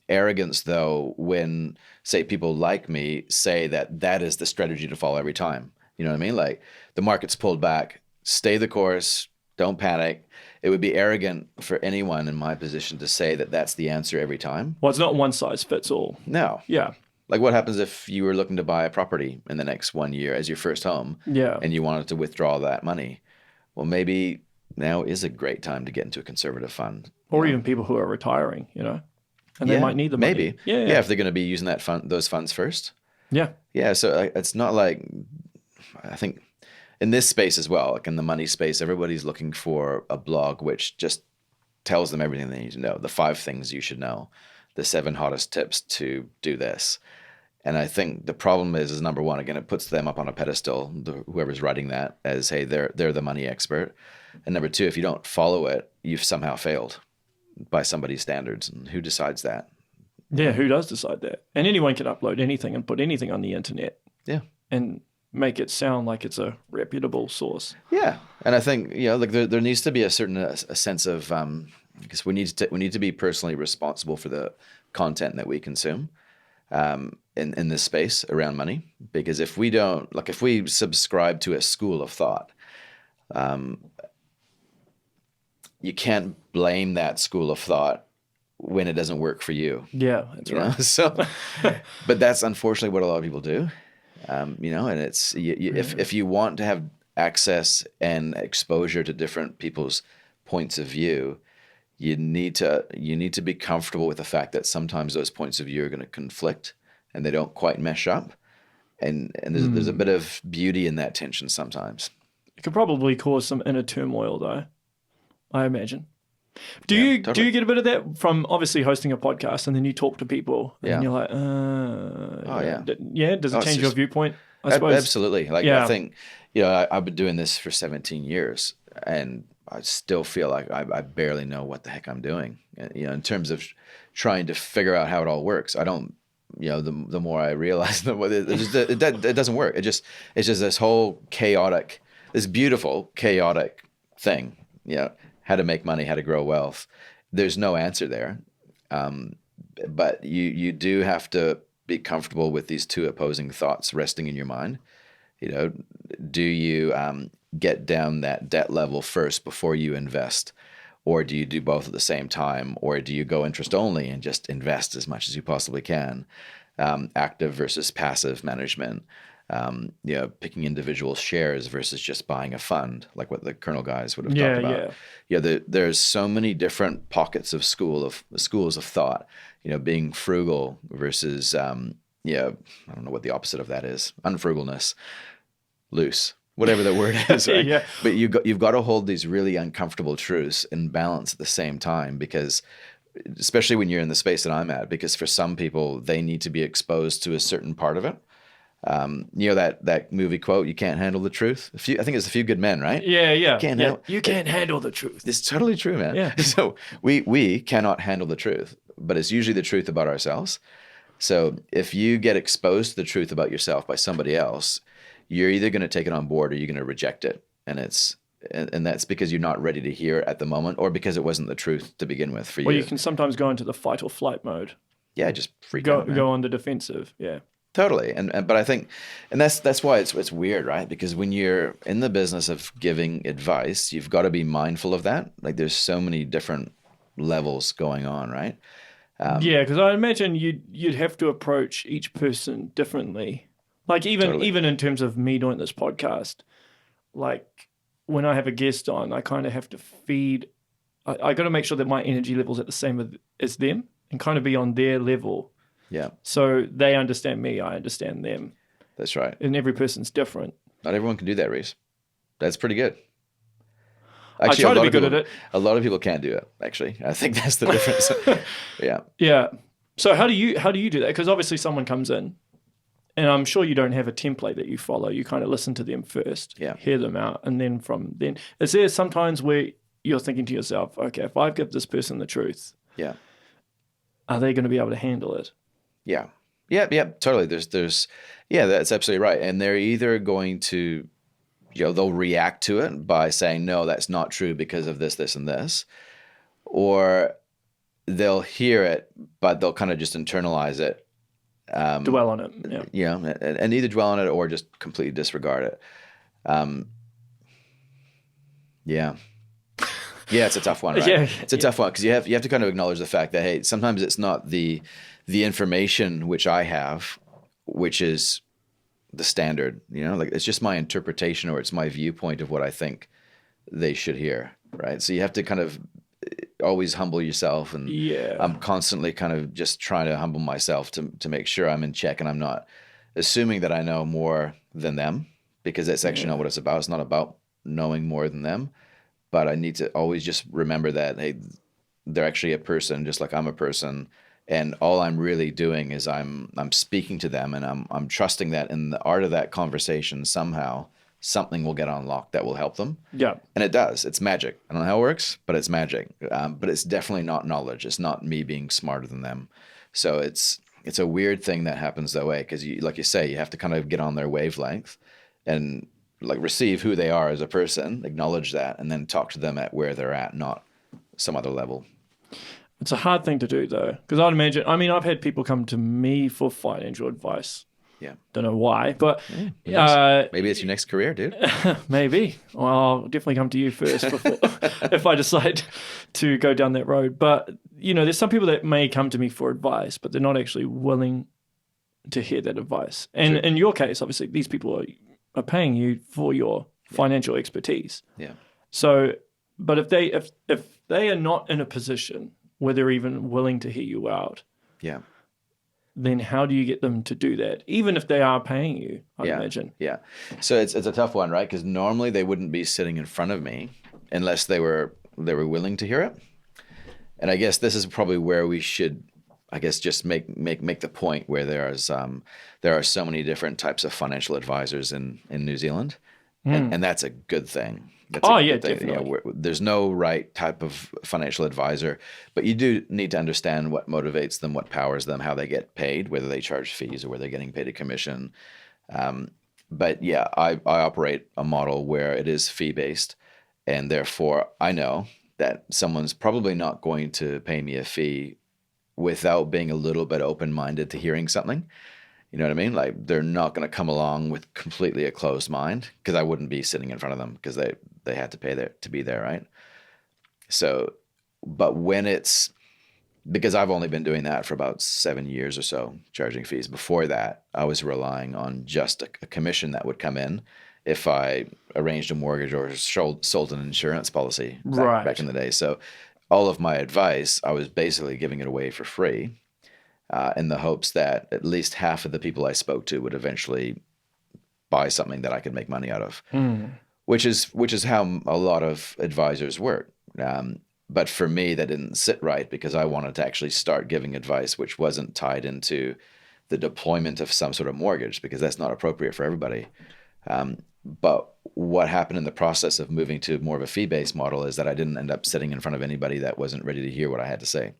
arrogance, though, when, say, people like me say that is the strategy to follow every time. You know what I mean? Like, the market's pulled back, stay the course, don't panic. It would be arrogant for anyone in my position to say that that's the answer every time.
Well, it's not one size fits all.
No.
Yeah.
Like, what happens if you were looking to buy a property in the next 1 year as your first home?
Yeah.
And you wanted to withdraw that money? Well, maybe now is a great time to get into a conservative fund.
Or even people who are retiring, and they might need the money.
Maybe.
Yeah.
If they're going to be using those funds first.
Yeah.
Yeah. So it's not like, I think in this space as well, like in the money space, everybody's looking for a blog which just tells them everything they need to know. The 5 things you should know, the 7 hottest tips to do this. And I think the problem is number one, again, it puts them up on a pedestal, whoever's writing that, as, hey, they're the money expert. And number 2, if you don't follow it, you've somehow failed by somebody's standards. And who decides that?
Yeah, who does decide that? And anyone can upload anything and put anything on the internet.
Yeah.
And make it sound like it's a reputable source.
Yeah. And I think, like there needs to be a certain a sense of, because we need to be personally responsible for the content that we consume. In this space around money, because if we subscribe to a school of thought, you can't blame that school of thought when it doesn't work for you.
Yeah, that's right.
So, but that's unfortunately what a lot of people do. And it's if you want to have access and exposure to different people's points of view, you need to be comfortable with the fact that sometimes those points of view are going to conflict and they don't quite mesh up. And there's a bit of beauty in that tension sometimes.
It could probably cause some inner turmoil, though, I imagine. Do you get a bit of that from obviously hosting a podcast, and then you talk to people and you're like, does it change your viewpoint? I suppose.
Absolutely. I think, I've been doing this for 17 years and I still feel like I barely know what the heck I'm doing, in terms of trying to figure out how it all works. I don't, the more I realize it doesn't work. It's just this whole this beautiful chaotic thing, how to make money, how to grow wealth. There's no answer there. But you do have to be comfortable with these 2 opposing thoughts resting in your mind. Do you get down that debt level first before you invest? Or do you do both at the same time? Or do you go interest only and just invest as much as you possibly can? Active versus passive management. Picking individual shares versus just buying a fund, like what the Colonel guys would have talked about. There's so many different pockets of schools of thought. Being frugal versus I don't know what the opposite of that is. Unfrugalness, loose, whatever the word is. Right?
Yeah.
But you've got to hold these really uncomfortable truths in balance at the same time, because especially when you're in the space that I'm at, because for some people they need to be exposed to a certain part of it. That movie quote, "You can't handle the truth." I think it's A Few Good Men, right?
Yeah.
You can't handle the truth. It's totally true, man.
Yeah.
So we cannot handle the truth, but it's usually the truth about ourselves. So if you get exposed to the truth about yourself by somebody else, you're either going to take it on board or you're going to reject it, and that's because you're not ready to hear it at the moment, or because it wasn't the truth to begin with for you.
Well, you can sometimes go into the fight or flight mode.
Yeah, just freak out.
Go on the defensive. Yeah.
Totally. But I think, and that's why it's weird, right? Because when you're in the business of giving advice, you've got to be mindful of that. Like there's so many different levels going on, right?
Yeah, because I imagine you'd have to approach each person differently. Like
Totally.
even in terms of me doing this podcast, like when I have a guest on, I kind of have to feed. I got to make sure that my energy level's at the same as them and kind of be on their level.
Yeah,
So they understand me, I understand them.
that's right.
And every person's different.
Not everyone can do that, Reece. That's pretty good.
I try to be good at it.
A lot of people can't do it, actually. I think that's the difference. Yeah.
Yeah. So how do you do that? Because obviously someone comes in, and I'm sure you don't have a template that you follow. You kind of listen to them first, hear them out, and then from then, is there sometimes where you're thinking to yourself, okay, if I give this person the truth, are they going to be able to handle it?
Yeah. Totally. That's absolutely right. And they're either going to, they'll react to it by saying, no, that's not true because of this, this, and this, or they'll hear it, but they'll kind of just internalize it.
Dwell on it.
Yeah. And either dwell on it or just completely disregard it. Yeah, it's a tough one, right? It's a tough one because you have to kind of acknowledge the fact that, hey, sometimes it's not the information which I have, which is the standard, like it's just my interpretation or it's my viewpoint of what I think they should hear, right? So you have to kind of always humble yourself, and I'm constantly kind of just trying to humble myself to make sure I'm in check and I'm not assuming that I know more than them, because that's actually not what it's about. It's not about knowing more than them. But I need to always just remember that, hey, they're actually a person, just like I'm a person, and all I'm really doing is I'm speaking to them, and I'm trusting that in the art of that conversation somehow something will get unlocked that will help them. Yeah, and it does. It's magic. I don't know how it works, but it's magic. But it's definitely not knowledge. It's not me being smarter than them. So it's a weird thing that happens that way because, like you say, you have to kind of get on their wavelength and like receive who they are as a person, acknowledge that, and then talk to them at where they're at, not some other level.
It's a hard thing to do though, because I'd imagine, I've had people come to me for financial advice.
Yeah.
Don't know why, but
maybe it's your next career, dude.
Maybe. Well, I'll definitely come to you first before if I decide to go down that road. But, there's some people that may come to me for advice, but they're not actually willing to hear that advice. And in your case, obviously, these people are paying you for your financial expertise.
Yeah.
So, but if they are not in a position where they're even willing to hear you out, then how do you get them to do that? Even if they are paying you, I imagine.
Yeah. So it's a tough one, right? Because normally they wouldn't be sitting in front of me unless they were willing to hear it. And I guess this is probably where we should, just make the point where there are so many different types of financial advisors in New Zealand, and that's a good thing.
Definitely.
There's no right type of financial advisor, but you do need to understand what motivates them, what powers them, how they get paid, whether they charge fees or whether they're getting paid a commission. But yeah, I operate a model where it is fee-based, and therefore I know that someone's probably not going to pay me a fee without being a little bit open-minded to hearing something. You know what I mean? Like they're not going to come along with completely a closed mind, because I wouldn't be sitting in front of them because they had to pay to be there, right? So, but when it's, because I've only been doing that for about 7 years or so, charging fees. Before that, I was relying on just a commission that would come in if I arranged a mortgage or sold an insurance policy back in the day. So all of my advice, I was basically giving it away for free, in the hopes that at least half of the people I spoke to would eventually buy something that I could make money out of, which is how a lot of advisors work. But for me, that didn't sit right, because I wanted to actually start giving advice which wasn't tied into the deployment of some sort of mortgage, because that's not appropriate for everybody. But what happened in the process of moving to more of a fee-based model is that I didn't end up sitting in front of anybody that wasn't ready to hear what I had to say.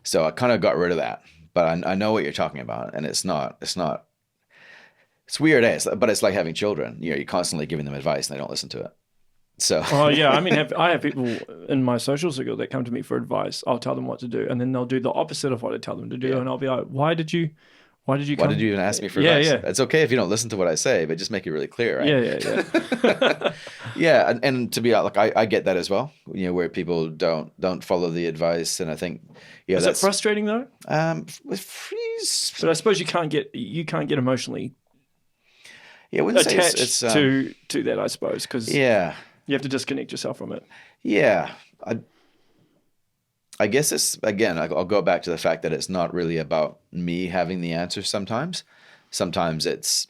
So I kind of got rid of that. But I know what you're talking about, and it's weird, but it's like having children. You're constantly giving them advice and they don't listen to it. So
I have people in my social circle that come to me for advice. I'll tell them what to do, and then they'll do the opposite of what I tell them to do, and I'll be like, why did you Why did you
Why
come?
did you even ask me for
Yeah,
advice?
yeah.
It's okay if you don't listen to what I say, but just make it really clear, right?
Yeah, yeah.
Yeah, and to be honest, like I get that as well. Where people don't follow the advice, and I think
Is it
that's
frustrating though?
with freeze.
But I suppose you can't get emotionally
Yeah, I wouldn't say
attached to that. I suppose because
yeah,
you have to disconnect yourself from it.
yeah. I guess it's again. I'll go back to the fact that it's not really about me having the answer. Sometimes it's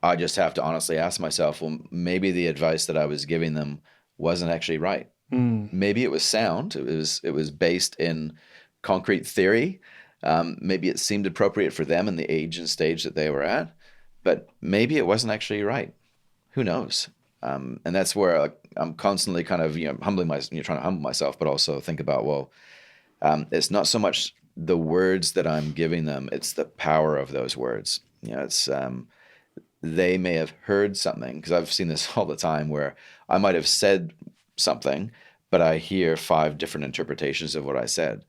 I just have to honestly ask myself, well, maybe the advice that I was giving them wasn't actually right. Maybe it was sound. It was based in concrete theory. Maybe it seemed appropriate for them in the age and stage that they were at, but maybe it wasn't actually right. Who knows? And that's where I'm constantly kind of trying to humble myself, but also think about it's not so much the words that I'm giving them; it's the power of those words. It's they may have heard something because I've seen this all the time where I might have said something, but I hear 5 different interpretations of what I said.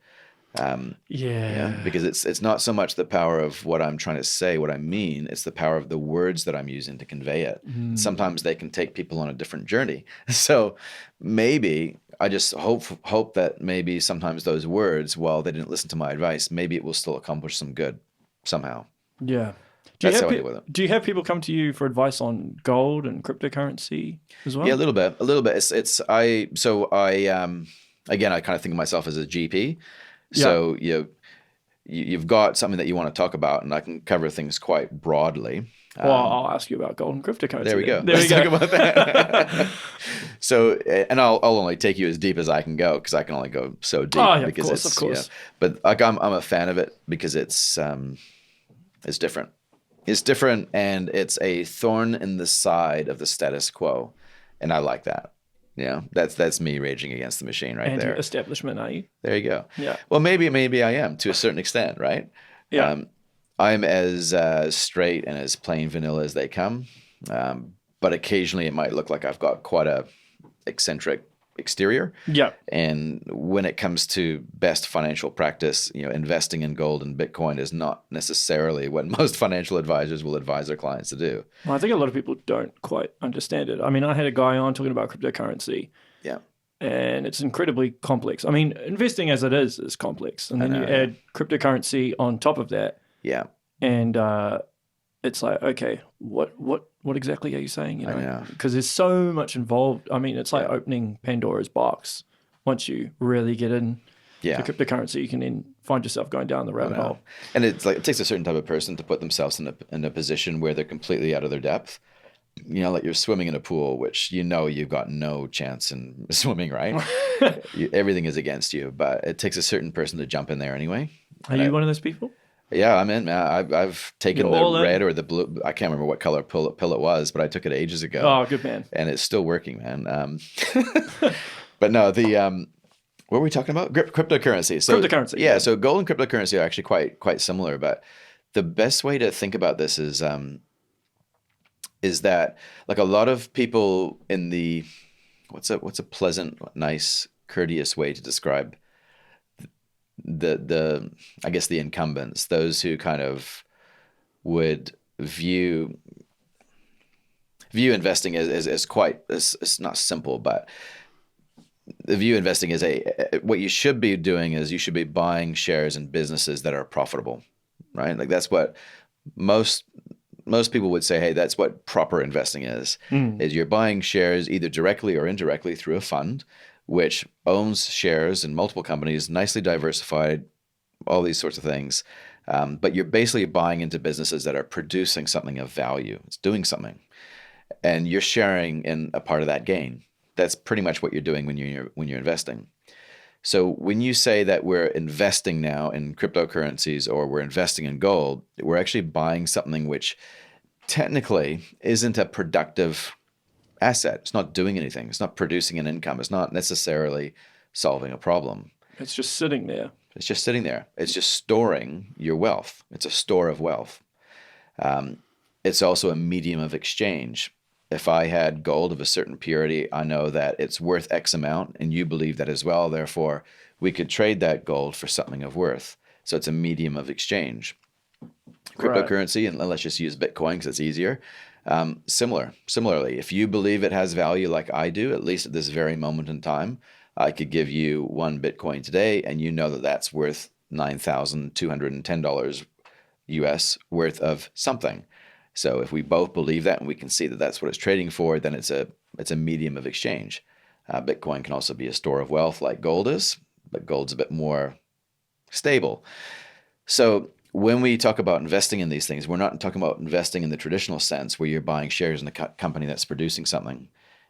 Because it's not so much the power of what I'm trying to say, what I mean, it's the power of the words that I'm using to convey it. Sometimes they can take people on a different journey. So maybe I just hope that maybe sometimes those words, while they didn't listen to my advice, maybe it will still accomplish some good somehow.
Yeah.
That's how I deal with it.
Do you have people come to you for advice on gold and cryptocurrency as well?
Yeah, a little bit. Again, I kind of think of myself as a GP. So you've got something that you want to talk about, and I can cover things quite broadly.
Well, I'll ask you about gold and cryptocurrency.
There we go.
There we go.
Talk about that. So, and I'll only take you as deep as I can go because I can only go so deep.
Oh, yeah,
because
of course.
But like I'm a fan of it because it's different. It's different, and it's a thorn in the side of the status quo, and I like that. That's me raging against the machine right there.
Anti-establishment, are you?
There you go.
Yeah.
Well, maybe I am to a certain extent, right?
Yeah.
I'm as straight and as plain vanilla as they come, but occasionally it might look like I've got quite a eccentric exterior.
Yeah.
And when it comes to best financial practice, investing in gold and Bitcoin is not necessarily what most financial advisors will advise their clients to do.
Well, I think a lot of people don't quite understand it. I mean, I had a guy on talking about cryptocurrency.
Yeah.
And it's incredibly complex. I mean, investing as it is complex. And then you add cryptocurrency on top of that.
Yeah.
And it's like, okay, what exactly are you saying?
I know.
Because there's so much involved. I mean, it's like opening Pandora's box. Once you really get in to cryptocurrency, you can then find yourself going down the rabbit hole.
And it's like it takes a certain type of person to put themselves in a position where they're completely out of their depth. Like you're swimming in a pool, which you've got no chance in swimming, right? Everything is against you, but it takes a certain person to jump in there anyway.
Are you one of those people?
Yeah, I'm in. I've taken the red or the blue. I can't remember what color pill it was, but I took it ages ago.
Oh, good man.
And it's still working, man. But no, what were we talking about? Cryptocurrency. So,
cryptocurrency.
Yeah, so gold and cryptocurrency are actually quite similar. But the best way to think about this is that like a lot of people in the what's a pleasant, nice, courteous way to describe the I guess the incumbents, those who kind of would view investing as quite it's not simple, but the view investing is what you should be doing is you should be buying shares in businesses that are profitable, right? Like that's what most people would say, hey, that's what proper investing is you're buying shares either directly or indirectly through a fund which owns shares in multiple companies, nicely diversified, all these sorts of things. But you're basically buying into businesses that are producing something of value. It's doing something. And you're sharing in a part of that gain. That's pretty much what you're doing when you're investing. So when you say that we're investing now in cryptocurrencies or we're investing in gold, we're actually buying something which technically isn't a productive asset. It's not doing anything. It's not producing an income. It's not necessarily solving a problem.
It's just sitting there.
It's just sitting there. It's just storing your wealth. It's a store of wealth. It's also a medium of exchange. If I had gold of a certain purity, I know that it's worth X amount, and you believe that as well. Therefore, we could trade that gold for something of worth. So it's a medium of exchange. cryptocurrency, and let's just use Bitcoin because it's easier. Similarly, if you believe it has value like I do, at least at this very moment in time, I could give you one Bitcoin today, and you know that that's worth $9,210 US worth of something. So if we both believe that and we can see that that's what it's trading for, then it's a medium of exchange. Bitcoin can also be a store of wealth like gold is, but gold's a bit more stable. So when we talk about investing in these things, we're not talking about investing in the traditional sense where you're buying shares in a company that's producing something.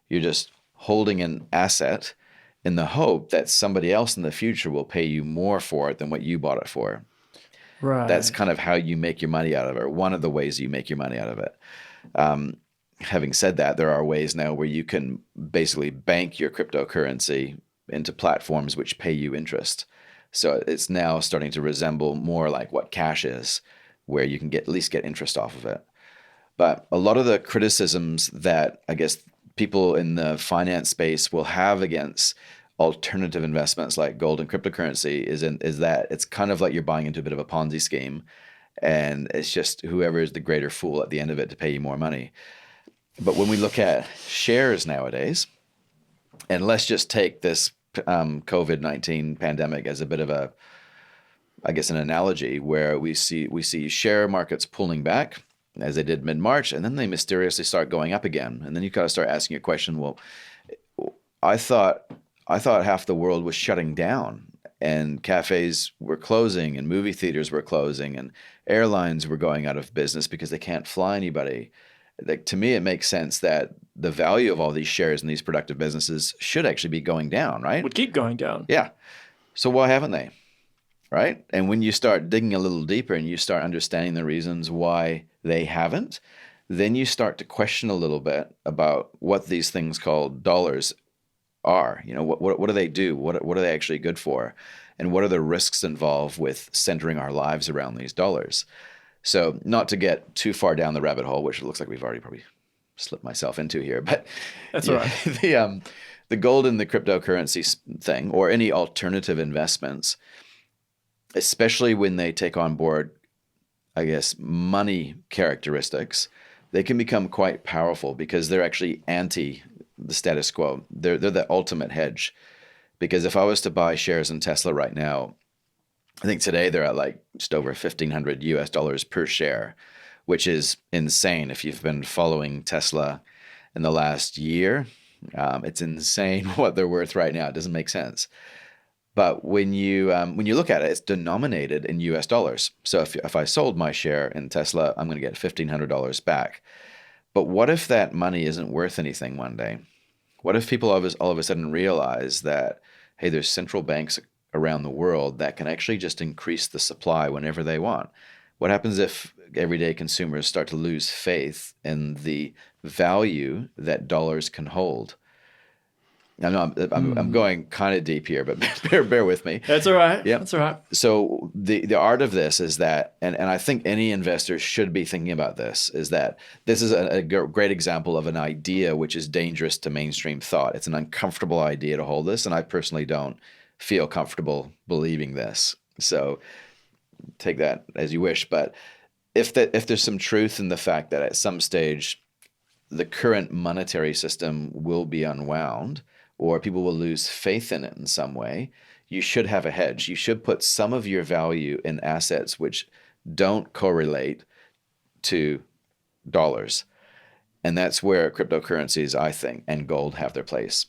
You're just holding an asset in the hope that somebody else in the future will pay you more for it than what you bought it for.
Right.
That's kind of how you make your money out of it, or one of the ways you make your money out of it. Having said that, there are ways now where you can basically bank your cryptocurrency into platforms which pay you interest. So it's now starting to resemble more like what cash is, where you can at least get interest off of it. But a lot of the criticisms that I guess people in the finance space will have against alternative investments like gold and cryptocurrency is that it's kind of like you're buying into a bit of a Ponzi scheme, and it's just whoever is the greater fool at the end of it to pay you more money. But when we look at shares nowadays, and let's just take this COVID-19 pandemic as a bit of a, I guess, an analogy where we see share markets pulling back as they did mid-March, and then they mysteriously start going up again. And then you got to start asking your question, well, I thought half the world was shutting down and cafes were closing and movie theaters were closing and airlines were going out of business because they can't fly anybody. Like, to me, it makes sense that the value of all these shares in these productive businesses should actually be going down, right?
Would keep going down.
Yeah. So why haven't they? Right? And when you start digging a little deeper and you start understanding the reasons why they haven't, then you start to question a little bit about what these things called dollars are. You know, what do they do? What are they actually good for? And what are the risks involved with centering our lives around these dollars? So not to get too far down the rabbit hole, which it looks like we've already probably slipped myself into here, but
that's all right.
The gold and the cryptocurrency thing, or any alternative investments, especially when they take on board, I guess, money characteristics, they can become quite powerful because they're actually anti the status quo. They're the ultimate hedge. Because if I was to buy shares in Tesla right now, I think today they're at like just over $1,500 US per share, which is insane. If you've been following Tesla in the last year, it's insane what they're worth right now. It doesn't make sense. But when you look at it, it's denominated in US dollars. So if I sold my share in Tesla, I'm going to get $1,500 back. But what if that money isn't worth anything one day? What if people all of a sudden realize that, hey, there's central banks around the world that can actually just increase the supply whenever they want? What happens if everyday consumers start to lose faith in the value that dollars can hold? I know I'm going kind of deep here, but bear with me.
That's all right.
Yeah,
that's all right.
So the art of this is that, and I think any investor should be thinking about this, is that this is a great example of an idea which is dangerous to mainstream thought. It's an uncomfortable idea to hold this, and I personally don't feel comfortable believing this. So take that as you wish. But if there's some truth in the fact that at some stage the current monetary system will be unwound, or people will lose faith in it in some way, you should have a hedge. You should put some of your value in assets which don't correlate to dollars. And that's where cryptocurrencies, I think, and gold have their place.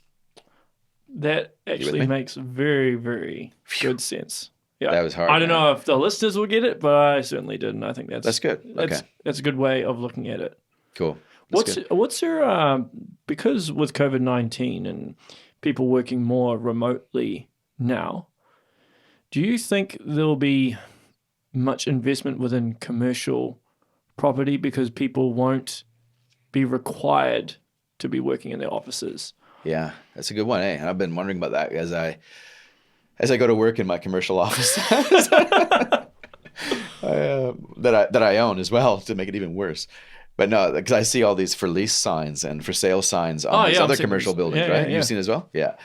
That actually makes very, very good sense. Yeah,
that was hard.
I don't know if the listeners will get it, but I certainly did. And I think that's
good.
That's a good way of looking at it.
Cool.
What's your because with COVID-19 and people working more remotely now, do you think there'll be much investment within commercial property because people won't be required to be working in their offices?
Yeah, that's a good one, eh? And I've been wondering about that as I go to work in my commercial office that I own as well, to make it even worse. But no, because I see all these for lease signs and for sale signs on these other commercial buildings, right? You've seen as well? Yeah.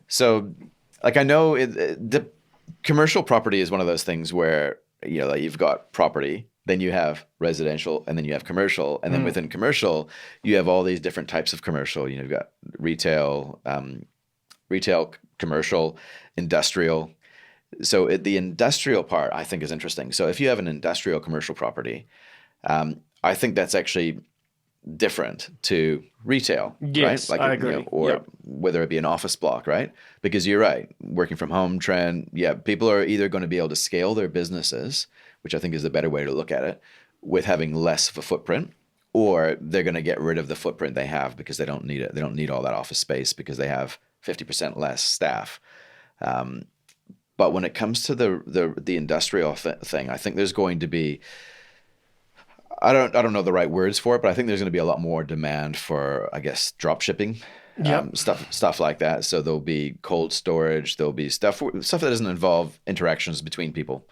So, like, I know the commercial property is one of those things where, you know, like, you've got property then you have residential, and then you have commercial, and then within commercial, you have all these different types of commercial. You've got retail, commercial, industrial. So the industrial part, I think, is interesting. So if you have an industrial commercial property, I think that's actually different to retail,
Yes,
right?
I agree.
Or whether it be an office block, right? Because you're right, working from home trend, people are either going to be able to scale their businesses, which I think is the better way to look at it, with having less of a footprint, or they're going to get rid of the footprint they have because they don't need it. They don't need all that office space because they have 50% less staff. But when it comes to the industrial thing, I think there's going to be, I don't know the right words for it, but I think there's going to be a lot more demand for, I guess, drop shipping, stuff like that. So there'll be cold storage, there'll be stuff that doesn't involve interactions between people.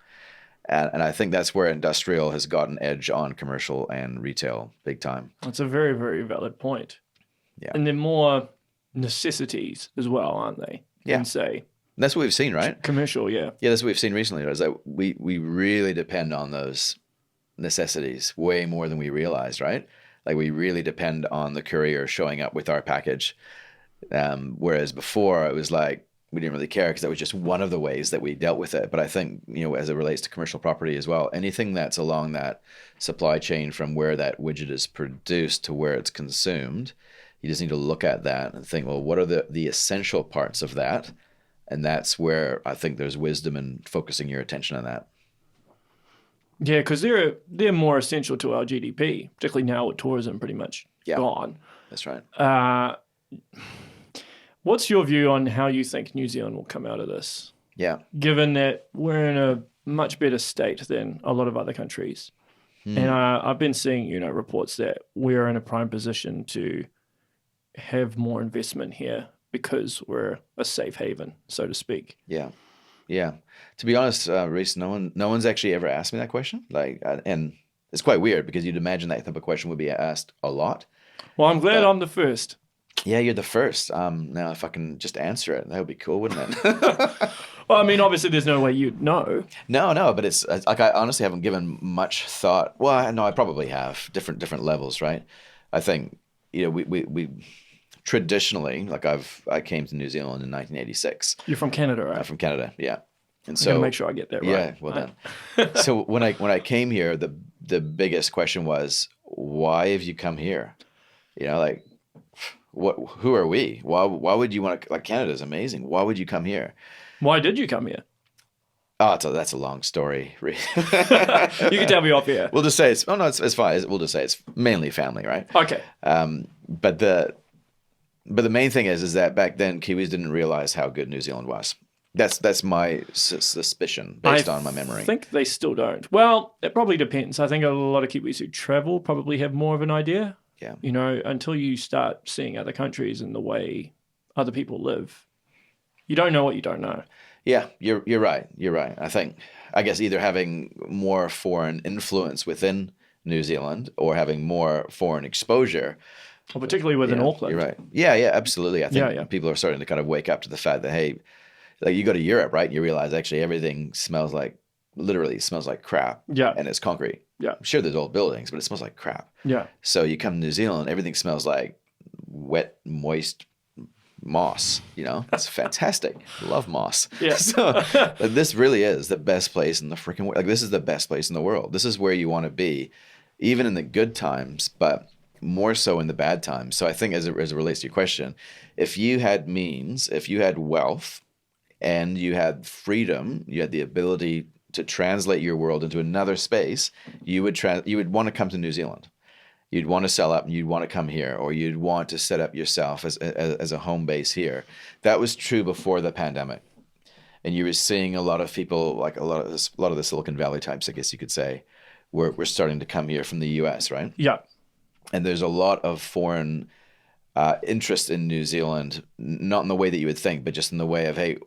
And I think that's where industrial has got an edge on commercial and retail big time.
That's a very, very valid point.
Yeah.
And they're more necessities as well, aren't they?
Yeah.
Than, say,
that's what we've seen, right?
Commercial, yeah.
Yeah, that's what we've seen recently, is that we really depend on those necessities way more than we realized, right? Like we really depend on the courier showing up with our package. Whereas before it was like, we didn't really care because that was just one of the ways that we dealt with it. But I think, as it relates to commercial property as well, anything that's along that supply chain from where that widget is produced to where it's consumed, you just need to look at that and think, well, what are the essential parts of that? And that's where I think there's wisdom in focusing your attention on that.
Yeah, because they're more essential to our GDP, particularly now with tourism pretty much gone.
That's right.
What's your view on how you think New Zealand will come out of this?
Yeah.
Given that we're in a much better state than a lot of other countries. And I've been seeing, reports that we're in a prime position to have more investment here because we're a safe haven, so to speak.
Yeah. Yeah. To be honest, Reece, no one's actually ever asked me that question. And it's quite weird because you'd imagine that type of question would be asked a lot.
Well, I'm glad I'm the first.
Yeah, you're the first. Now, if I can just answer it, that would be cool, wouldn't it?
Well, I mean, obviously, there's no way you'd know.
No, but it's like I honestly haven't given much thought. Well, no, I probably have different levels, right? I think we traditionally, like I came to New Zealand in 1986.
You're from Canada, right?
I'm from Canada, yeah. And
so, I'm gonna make sure I get that right.
Yeah, well done. So when I came here, the biggest question was, why have you come here? Who are we? Why would you want to, like, Canada's amazing. Why would you come here?
Why did you come here?
Oh, that's a long story.
You can tell me off here.
We'll just say it's fine. We'll just say it's mainly family, right?
Okay.
But the main thing is that back then Kiwis didn't realize how good New Zealand was. That's my suspicion based on my memory.
I think they still don't. Well, it probably depends. I think a lot of Kiwis who travel probably have more of an idea.
Yeah.
Until you start seeing other countries and the way other people live, you don't know what you don't know.
Yeah, you're right. You're right. I guess either having more foreign influence within New Zealand or having more foreign exposure.
Well, particularly within Auckland.
You're right. Yeah, absolutely. I think people are starting to kind of wake up to the fact that, hey, like you go to Europe, right? And you realize actually everything literally smells like crap.
Yeah.
And it's concrete.
Yeah.
Sure, there's old buildings, but it smells like crap.
Yeah. So
you come to New Zealand, everything smells like wet, moist moss. It's fantastic. Love moss.
Yeah.
So this really is the best place in the freaking world. Like, this is the best place in the world. This is where you want to be, even in the good times, but more so in the bad times. So I think as it relates to your question, if you had means, if you had wealth, and you had freedom, you had the ability to translate your world into another space, you would want to come to New Zealand. You'd want to sell up and you'd want to come here, or you'd want to set up yourself as a home base here. That was true before the pandemic. And you were seeing a lot of people, like a lot of the Silicon Valley types, I guess you could say, were starting to come here from the US, right?
Yeah.
And there's a lot of foreign interest in New Zealand, not in the way that you would think, but just in the way of, hey,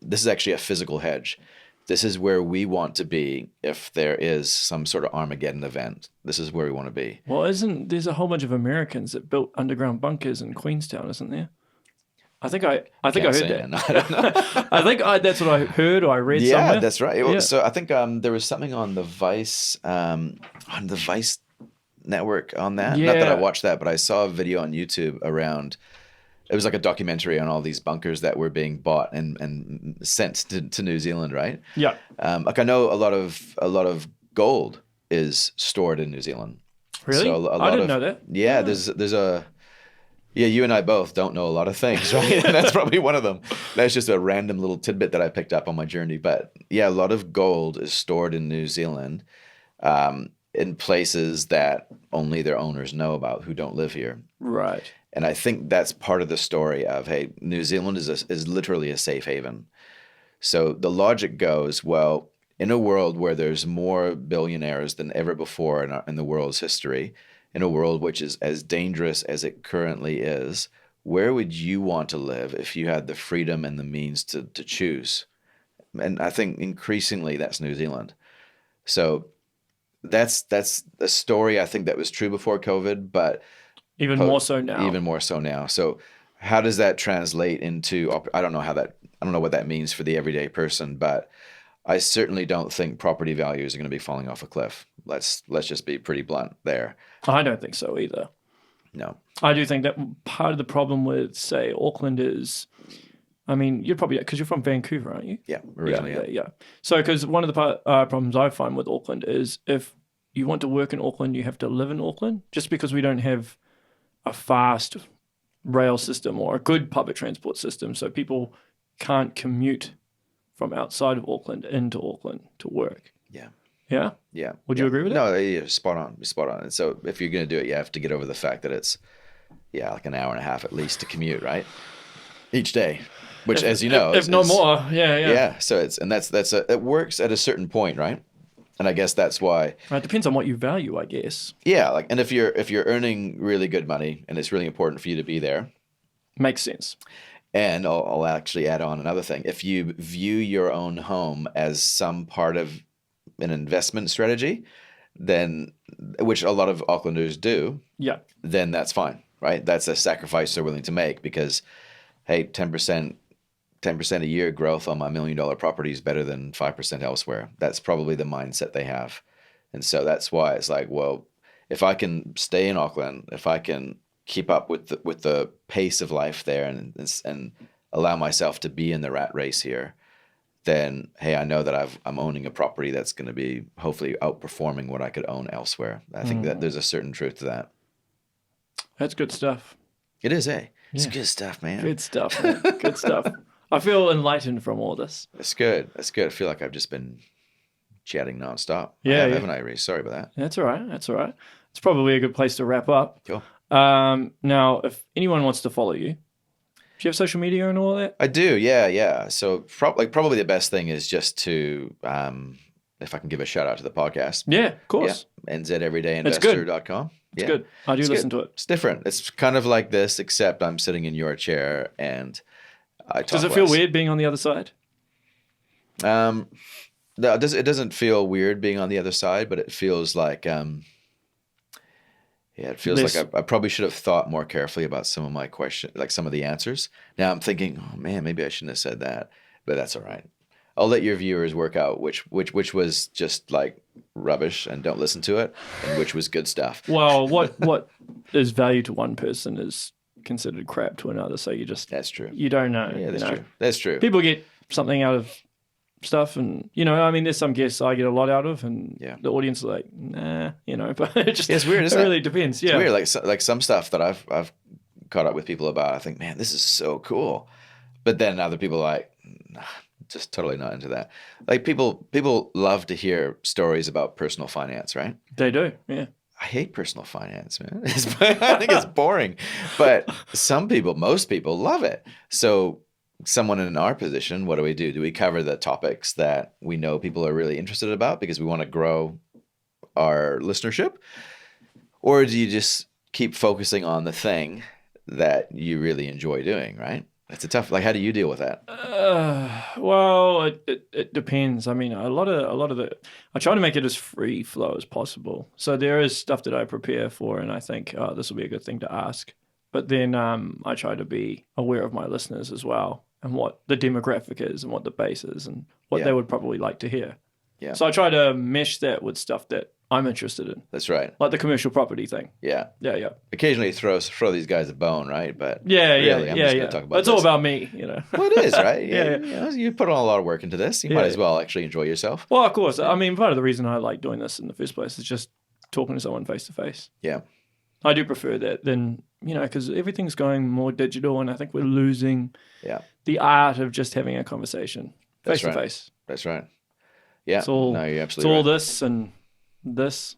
this is actually a physical hedge. This is where we want to be if there is some sort of Armageddon event. This is where we want to be.
Well, there's a whole bunch of Americans that built underground bunkers in Queenstown, isn't there? I think I heard
Can't say,
that.
man. I don't know.
That's what I heard or I read
Yeah,
somewhere.
that's right.
Yeah.
So I think there was something on the Vice network on that. Not that I
Yeah.
watched that, but I saw a video on YouTube around. It was like a documentary on all these bunkers that were being bought and sent to New Zealand, right?
Yeah.
Like I know a lot of gold is stored in New Zealand.
Really?
So a lot
I didn't
of,
know that.
Yeah, there's a. Yeah, you and I both don't know a lot of things, right? And that's probably one of them. That's just a random little tidbit that I picked up on my journey. But yeah, a lot of gold is stored in New Zealand, in places that only their owners know about who don't live here.
Right.
And I think that's part of the story of, hey, New Zealand is literally a safe haven. So the logic goes, well, in a world where there's more billionaires than ever before in the world's history, in a world which is as dangerous as it currently is, where would you want to live if you had the freedom and the means to choose? And I think increasingly that's New Zealand. So that's a story I think that was true before COVID, but
Even more so now.
even more so now. So how does that translate into, I don't know what that means for the everyday person, but I certainly don't think property values are going to be falling off a cliff. Let's just be pretty blunt there.
I don't think so either.
No.
I do think that part of the problem with, say, Auckland is, I mean, you're probably, because you're from Vancouver, aren't you?
Yeah, originally.
Yeah. So, because one of the problems I find with Auckland is if you want to work in Auckland, you have to live in Auckland. Just because we don't have a fast rail system or a good public transport system, so people can't commute from outside of Auckland into Auckland to work.
Yeah.
Yeah?
Yeah.
Would you agree with that?
No, yeah, spot on. And so if you're going to do it, you have to get over the fact that it's, like an hour and a half at least to commute, right? Each day, which, as you know,
if not more, yeah.
Yeah. So it works at a certain point, right? And I guess that's why.
It depends on what you value, I guess.
Yeah, and if you're earning really good money and it's really important for you to be there,
makes sense.
And I'll actually add on another thing. If you view your own home as some part of an investment strategy, then, which a lot of Aucklanders do, then that's fine, right? That's a sacrifice they're willing to make because, hey, 10% a year growth on my $1 million property is better than 5% elsewhere. That's probably the mindset they have. And so that's why it's like, well, if I can stay in Auckland, if I can keep up with the pace of life there and allow myself to be in the rat race here, then, hey, I know that I'm owning a property that's going to be hopefully outperforming what I could own elsewhere. I think that there's a certain truth to that.
That's good stuff.
It is, eh? It's good stuff, man.
Good stuff, man. Good stuff. I feel enlightened from all this.
That's good. I feel like I've just been chatting nonstop.
Yeah,
haven't I, Reece? Sorry about that.
That's all right. It's probably a good place to wrap up.
Cool.
Now, if anyone wants to follow you, do you have social media and all that?
I do, yeah. So probably the best thing is just to, if I can give a shout out to the podcast.
Yeah, of course.
Yeah. nzeverydayinvestor.com.
It's good. I do listen to it.
It's different. It's kind of like this, except I'm sitting in your chair and I talk
Does it feel weird being on the other side?
No, it doesn't feel weird being on the other side, but it feels like, it feels like I probably should have thought more carefully about some of my questions, like some of the answers. Now I'm thinking, oh man, maybe I shouldn't have said that, but that's all right. I'll let your viewers work out which was just like rubbish and don't listen to it, and which was good stuff.
Well, what is value to one person is considered crap to another. So
that's true.
You don't know.
Yeah, that's true. That's true.
People get something out of stuff, and there's some guests I get a lot out of, and the audience is like, nah, but it's weird. It really depends. Yeah,
it's weird. Like some stuff that I've caught up with people about, I think, man, this is so cool, but then other people are like, nah, just totally not into that. Like people love to hear stories about personal finance, right?
They do. Yeah.
I hate personal finance, man. I think it's boring, but most people love it. So someone in our position, what do? Do we cover the topics that we know people are really interested about because we want to grow our listenership? Or do you just keep focusing on the thing that you really enjoy doing, right? It's a tough, how do you deal with that?
Well, it depends. I mean, a lot of I try to make it as free flow as possible. So there is stuff that I prepare for, and I think this will be a good thing to ask But then I try to be aware of my listeners as well and what the demographic is and what the base is and what they would probably like to hear.
Yeah.
So I try to mesh that with stuff that I'm interested in.
That's right.
Like the commercial property thing.
Yeah.
Yeah.
Occasionally throw these guys a bone, right? But
I'm just
gonna
yeah.
talk about
It's
this.
all about me,
Well, it is, right?
Yeah.
You know, you put on a lot of work into this. You might as well actually enjoy yourself.
Well, of course. I mean, part of the reason I like doing this in the first place is just talking to someone face to face.
Yeah.
I do prefer that than, because everything's going more digital and I think we're losing the art of just having a conversation face to face.
That's right. Yeah.
You're absolutely it's all this and this.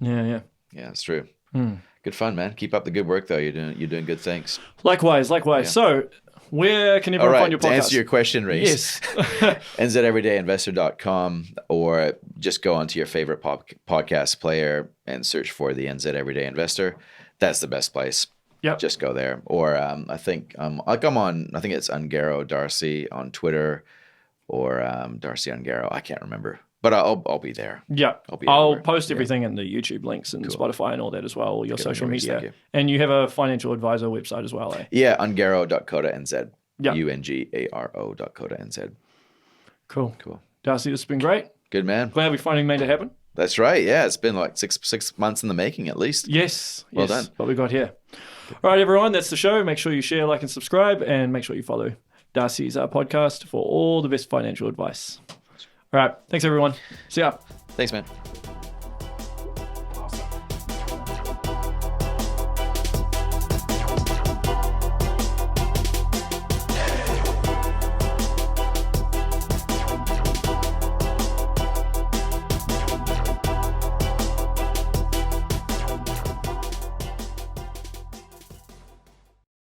Yeah.
Yeah, it's true. Good fun, man. Keep up the good work, though. You're doing good things.
Likewise. Yeah. So, where can everyone find your podcast?
To answer your question, Reece.
Yes.
nzeverydayinvestor.com, or just go onto your favorite podcast player and search for the NZ Everyday Investor. That's the best place.
Yep.
Just go there. Or I think I'm on. I think it's Ungaro Darcy on Twitter, or Darcy Ungaro. I can't remember. But I'll be there.
Yeah. I'll post everything in the YouTube links and Spotify and all that as well, all your social media. And you have a financial advisor website as well, eh?
Yeah, ungaro.co.nz.
Yeah.
UNGARO.co.nz.
Cool. Darcy, this has been great.
Good, man.
Glad we finally made it happen.
That's right. Yeah, it's been like six months in the making at least.
Yes.
Well done.
What we got here. All right, everyone, that's the show. Make sure you share, like, and subscribe, and make sure you follow Darcy's podcast for all the best financial advice. All right. Thanks, everyone. See ya.
Thanks, man.